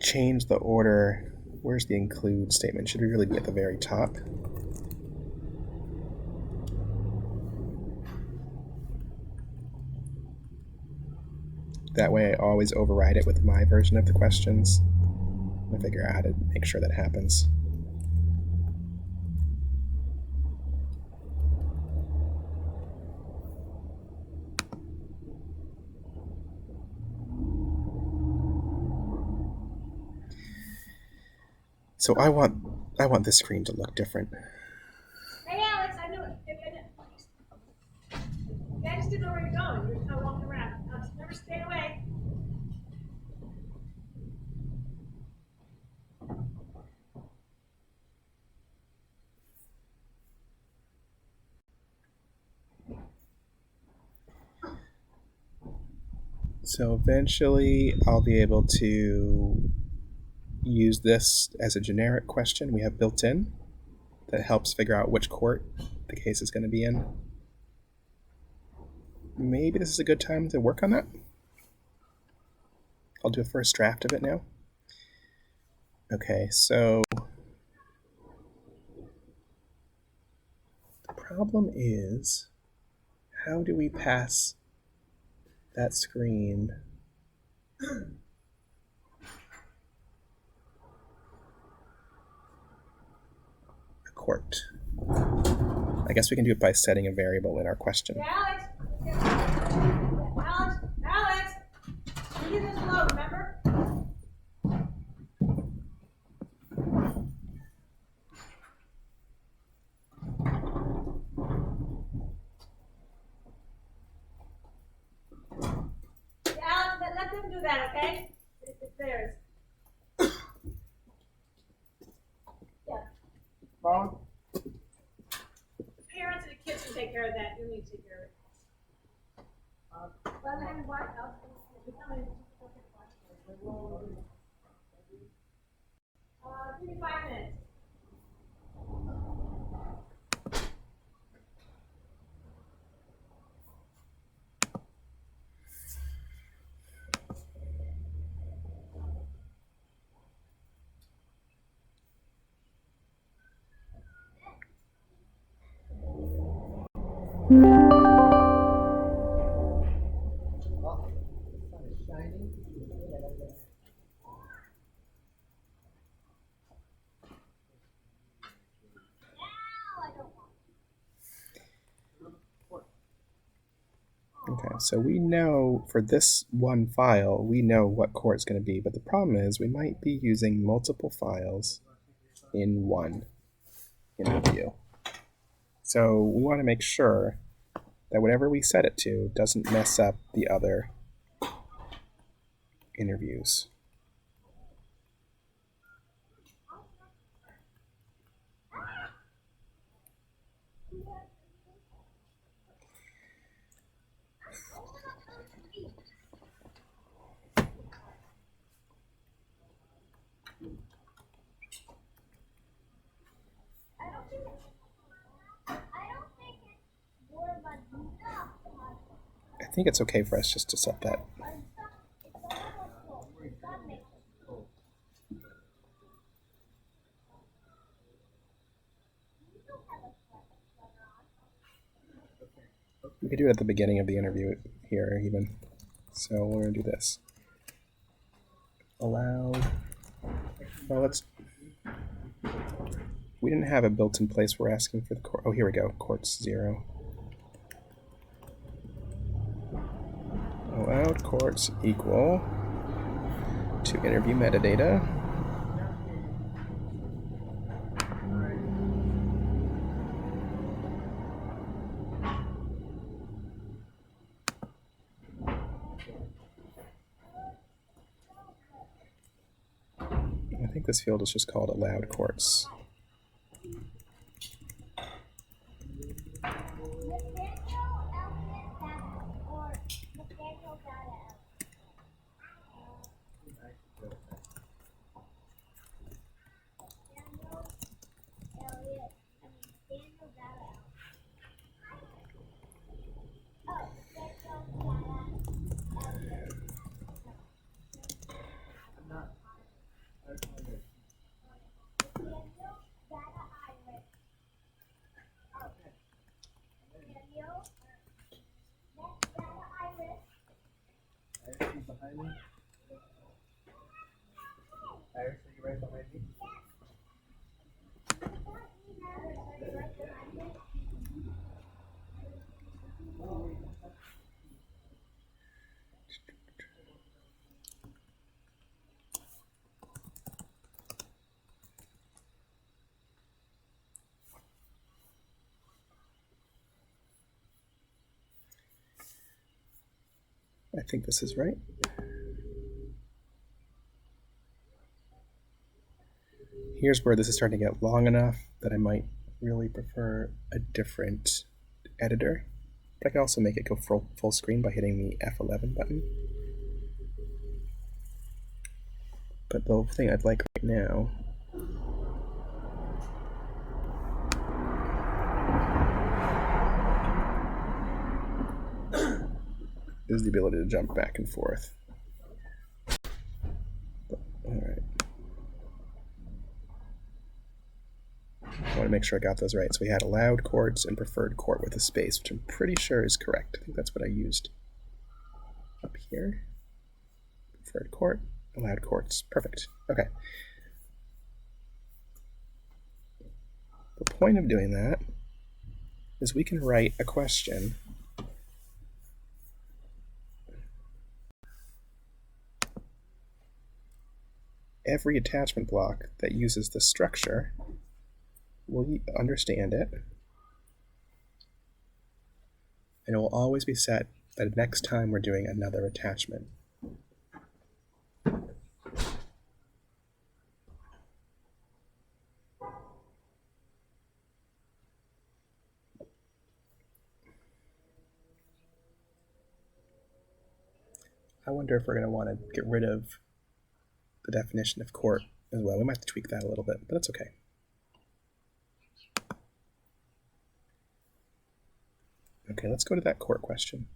change the order. Where's the include statement? Should we really be at the very top? That way I always override it with my version of the questions. I'm going to figure out how to make sure that happens. So I want this screen to look different. Hey, Alex, I knew it. I just didn't know where you're going. You're kind of walking around. Never stay away. So eventually I'll be able to use this as a generic question we have built in that helps figure out which court the case is going to be in. Maybe this is a good time to work on that. I'll do a first draft of it now. Okay, so the problem is, how do we pass that screen a court? I guess we can do it by setting a variable in our question. Hey, Alex! Leave this alone, remember? Hey, Alex, let them do that, okay? It's theirs. Yeah. Phone? The parents and the kids can take care of that. You need to take care of it. Well, I what else? Give me 5 minutes. Okay, so we know for this one file, we know what core it's going to be, but the problem is we might be using multiple files in one interview. So we want to make sure that whatever we set it to doesn't mess up the other interviews. I think it's okay for us just to set that. We could do it at the beginning of the interview here even. So we're going to do this. Allow. Well, let's. We didn't have a built-in place we're asking for the core. Oh, here we go. Quartz 0. Allowed quartz equal to interview metadata. I think this field is just called allowed quartz. I think this is right. Here's where this is starting to get long enough that I might really prefer a different editor. But I can also make it go full screen by hitting the F11 button. But the thing I'd like right now is the ability to jump back and forth. All right. I want to make sure I got those right. So we had allowed quartz and preferred quartz with a space, which I'm pretty sure is correct. I think that's what I used up here. Preferred quartz, allowed quartz. Perfect. Okay. The point of doing that is we can write a question every attachment block that uses the structure will understand it, and it will always be set the next time we're doing another attachment. I wonder if we're going to want to get rid of the definition of court as well. We might have to tweak that a little bit, but that's okay. Okay, let's go to that court question.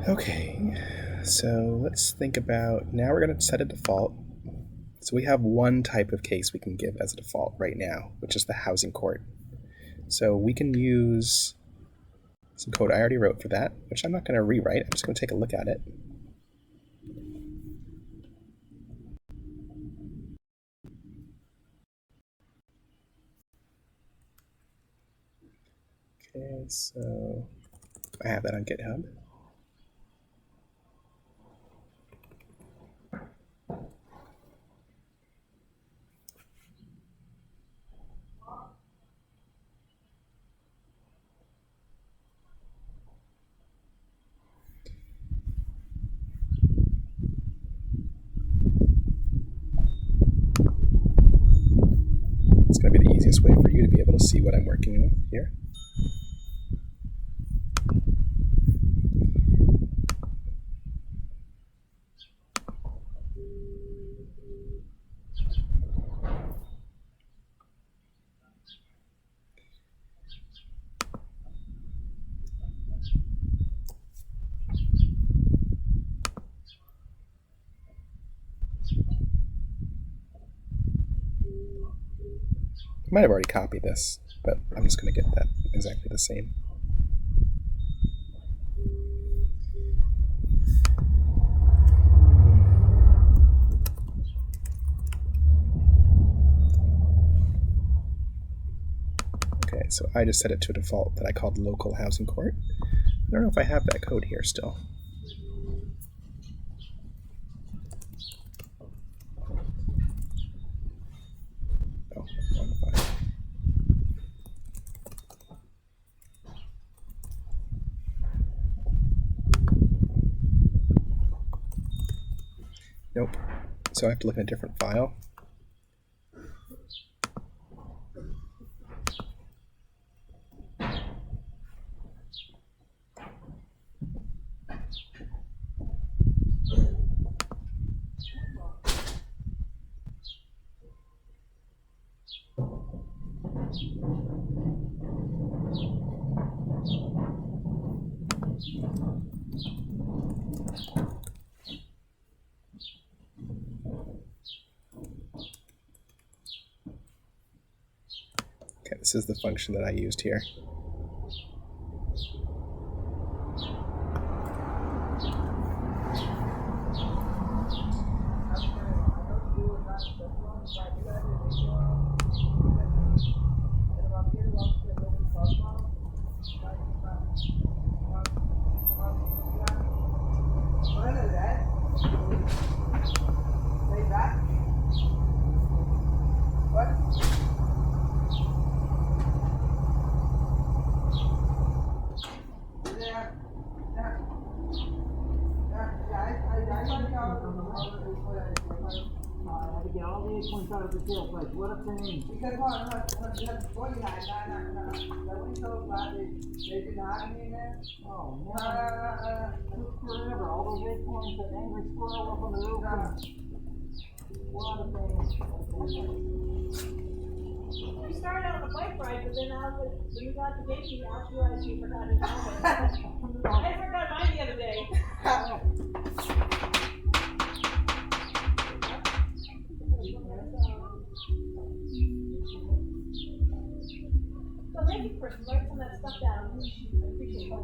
Okay, so let's think about, now we're going to set a default. So we have one type of case we can give as a default right now, which is the housing court. So we can use some code I already wrote for that, which I'm not going to rewrite. I'm just going to take a look at it. Okay, so I have that on GitHub. It's going to be the easiest way for you to be able to see what I'm working with here. I might have already copied this, but I'm just going to get that exactly the same. Okay, so I just set it to a default that I called local housing court. I don't know if I have that code here still. Oh, wrong file. Nope. So I have to look in a different file. Okay, this is the function that I used here. points out of the tailpipe. What a pain. Because what you had, that when you go flat, they didn't have any in there? Oh, no. Took forever. All those acorns, that angry squirrel up on the roof. What a pain. We started out on a bike ride, but then when you got the gate, you realized you forgot it. I forgot mine the other day. So thank you for writing some of that stuff down. I appreciate it.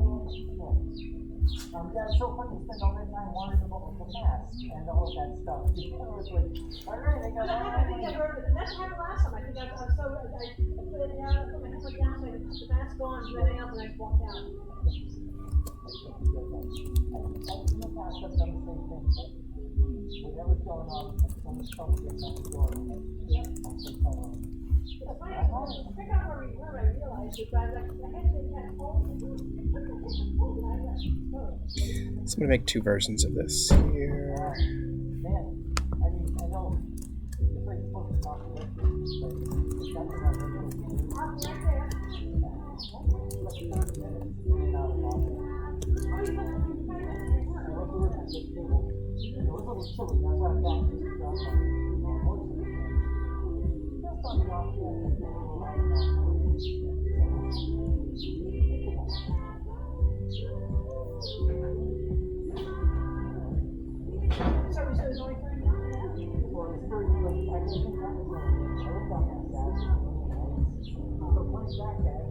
Yeah, it's so funny to spend all that time worrying about the mask and all of that stuff. You know, it's like, all right, I got I think I heard it. That's what happened last time. I think I put it down, I put my headphones down, so I could put the mask on, and everything else, and I just walked out. In the past, I've done the same thing. Whatever's going on, someone's trying to get out the door. Yep. It's funny. I figured out where I realized it, but I had to kind of hold it. So I'm going to make two versions of this here. Man, I mean, I know it's like supposed to talk to this, but it's nothing I've ever done. I'll be right there. Like 30 minutes in and out of the office. I went to work at this table. It was a little chilly, that's why I'm back to the job. Just on the off chance I get a little light now. So there's only 30 minutes? Well, it's 30 minutes. I didn't think that was going to be. I looked on that Saturday. So coming back at it,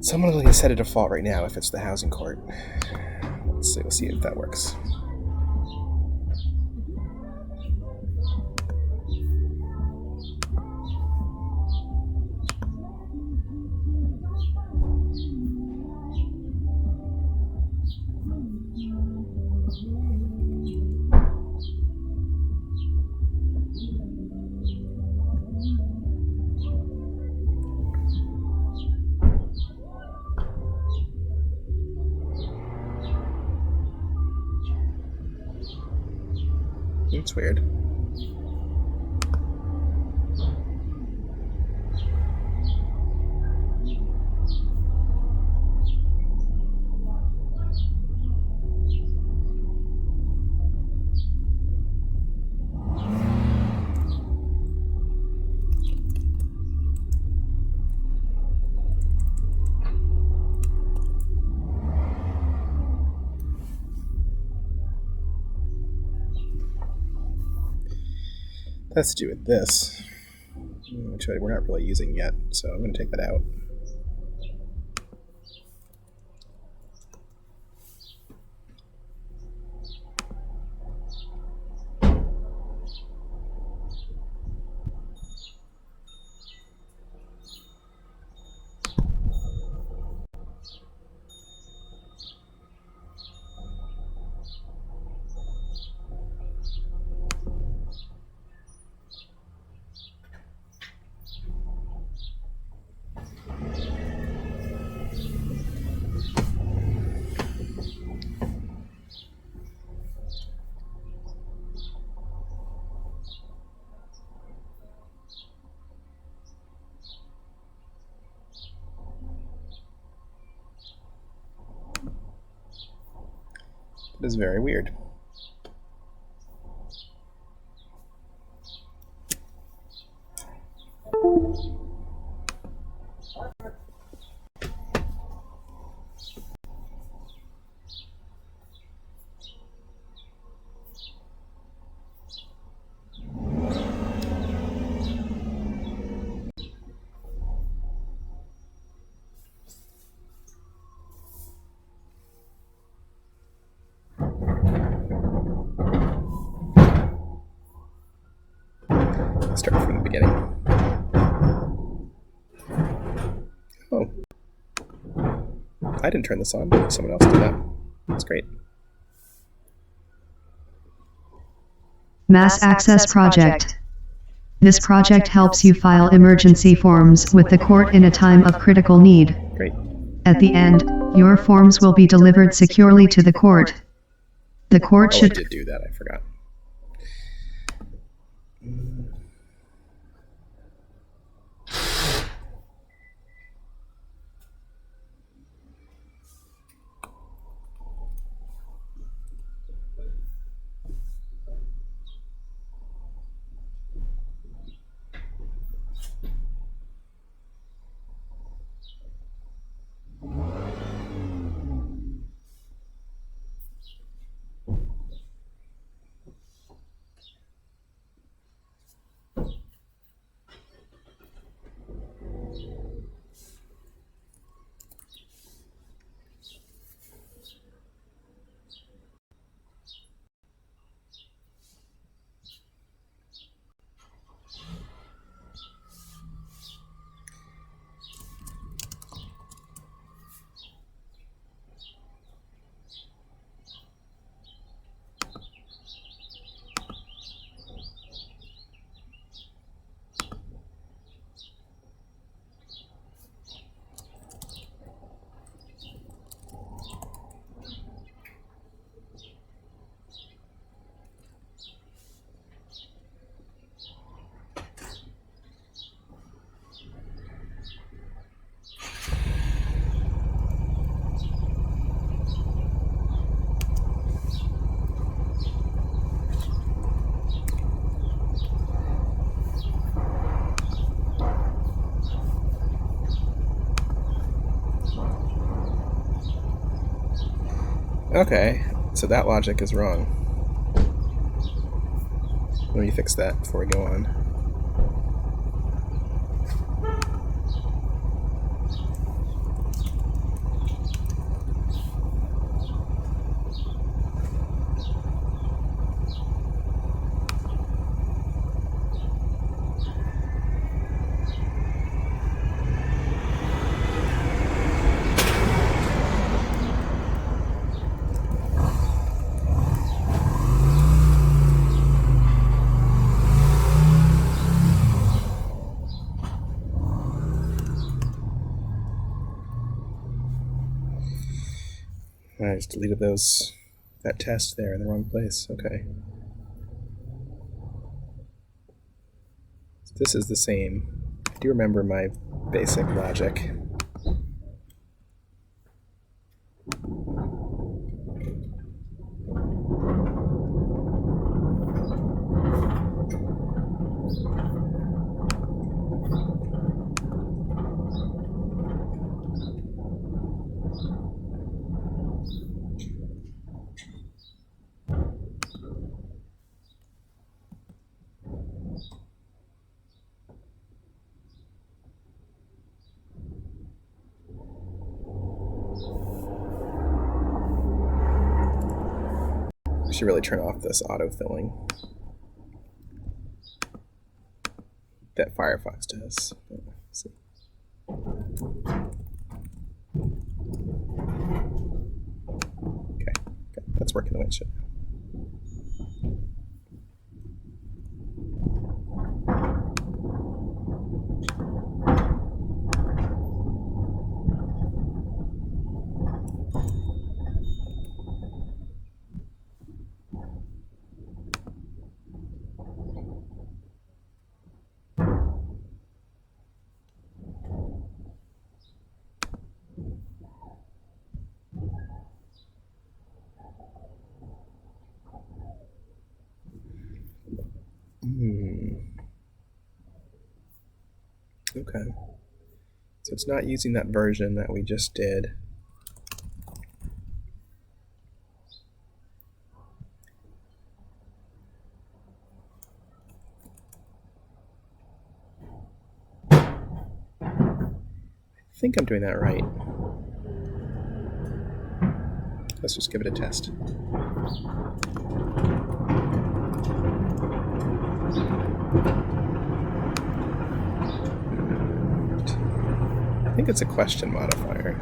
So I'm going to set a default right now if it's the housing court. Let's see, we'll see if that works. It's weird. That's to do with this, which we're not really using yet, so I'm going to take that out. It is very weird. Start from the beginning. Oh. I didn't turn this on. Someone else did that. That's great. Mass Access Project. This project helps you file emergency forms with the court in a time of critical need. Great. At the end, your forms will be delivered securely to the court. The court Oh, I should did do that. I forgot. Okay, so that logic is wrong. Let me fix that before we go on. I just deleted that test there in the wrong place. Okay. So this is the same. I do remember my basic logic. I should really turn off this autofilling that Firefox does. Let's see. Okay, that's working the way it should. Okay. So it's not using that version that we just did. I think I'm doing that right. Let's just give it a test. I think it's a question modifier.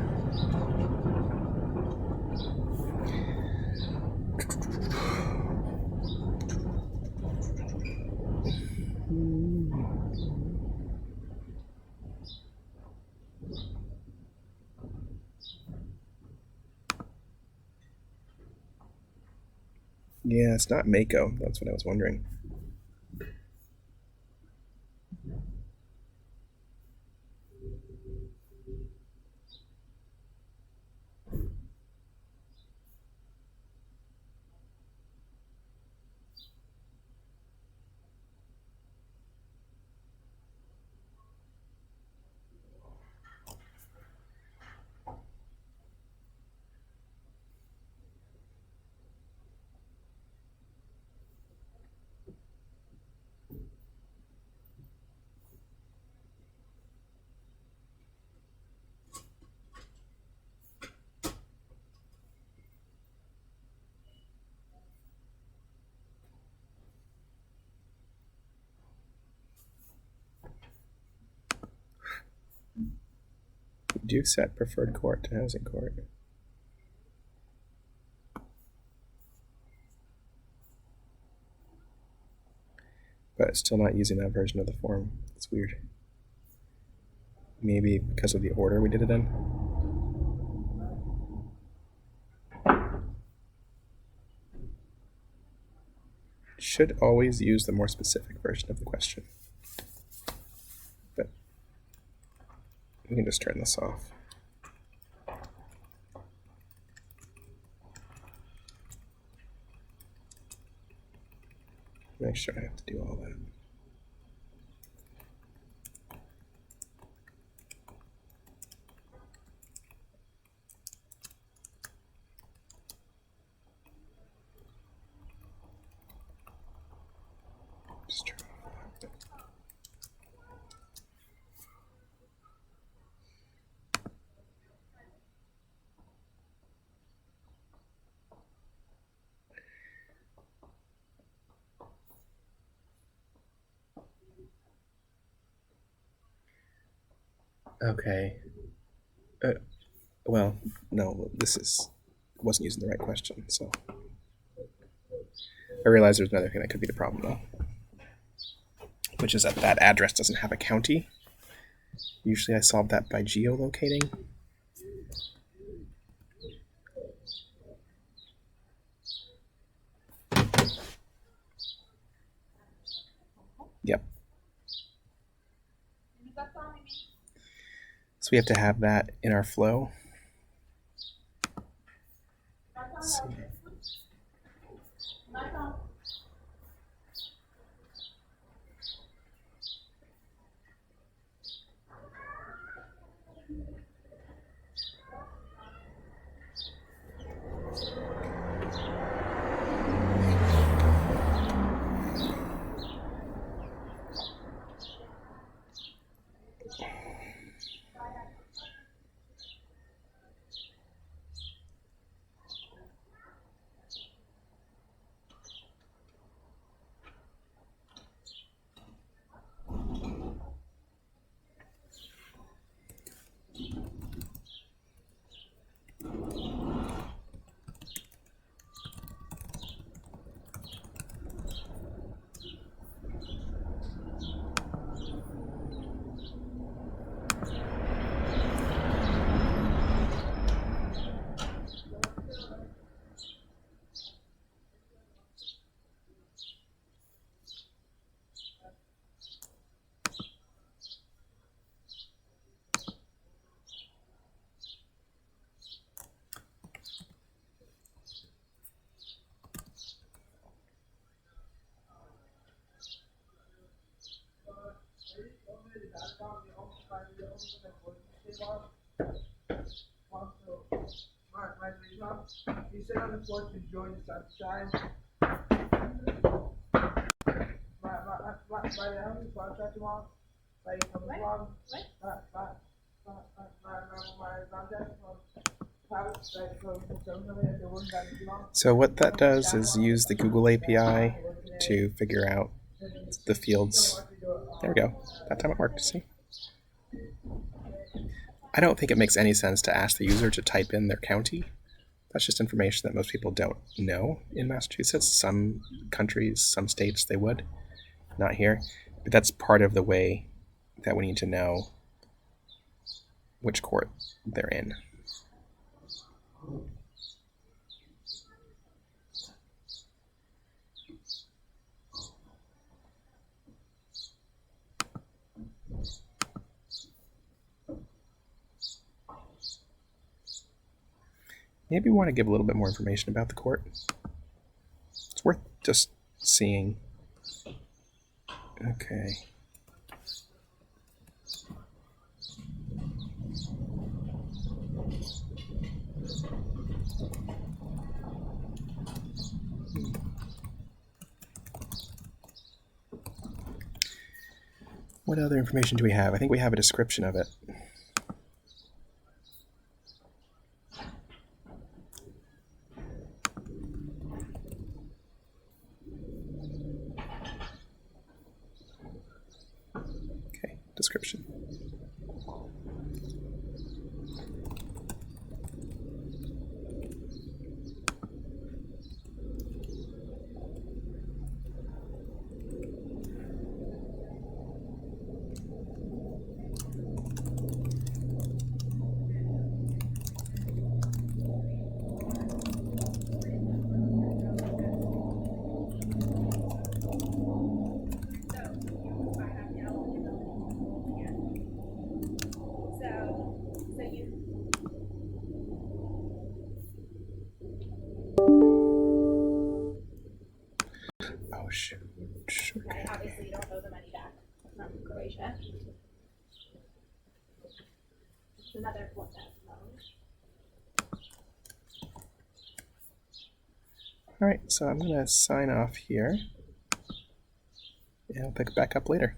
Yeah, it's not Mako. That's what I was wondering. We do set preferred court to housing court. But it's still not using that version of the form. It's weird. Maybe because of the order we did it in. Should always use the more specific version of the question. But we can just turn this off. Make sure I have to do all that. Just turn off that. Okay. Well, no, wasn't using the right question, so. I realize there's another thing that could be the problem, though, which is that that address doesn't have a county. Usually I solve that by geolocating. Yep. So we have to have that in our flow. Let's see. You sit on the porch and enjoy the sunshine. By the house, contract tomorrow. Like, coming along. So what that does is use the Google API to figure out the fields. There we go. That time it worked. See? I don't think it makes any sense to ask the user to type in their county. That's just information that most people don't know in Massachusetts. Some countries, some states, they would. Not here. But that's part of the way that we need to know which court they're in. Maybe we want to give a little bit more information about the court. It's worth just seeing. Okay. What other information do we have? I think we have a description of it. Okay, description. Oh, shoot. Okay, obviously you don't owe the money back from Croatia. It's another $4,000. All right, so I'm going to sign off here, and I'll pick it back up later.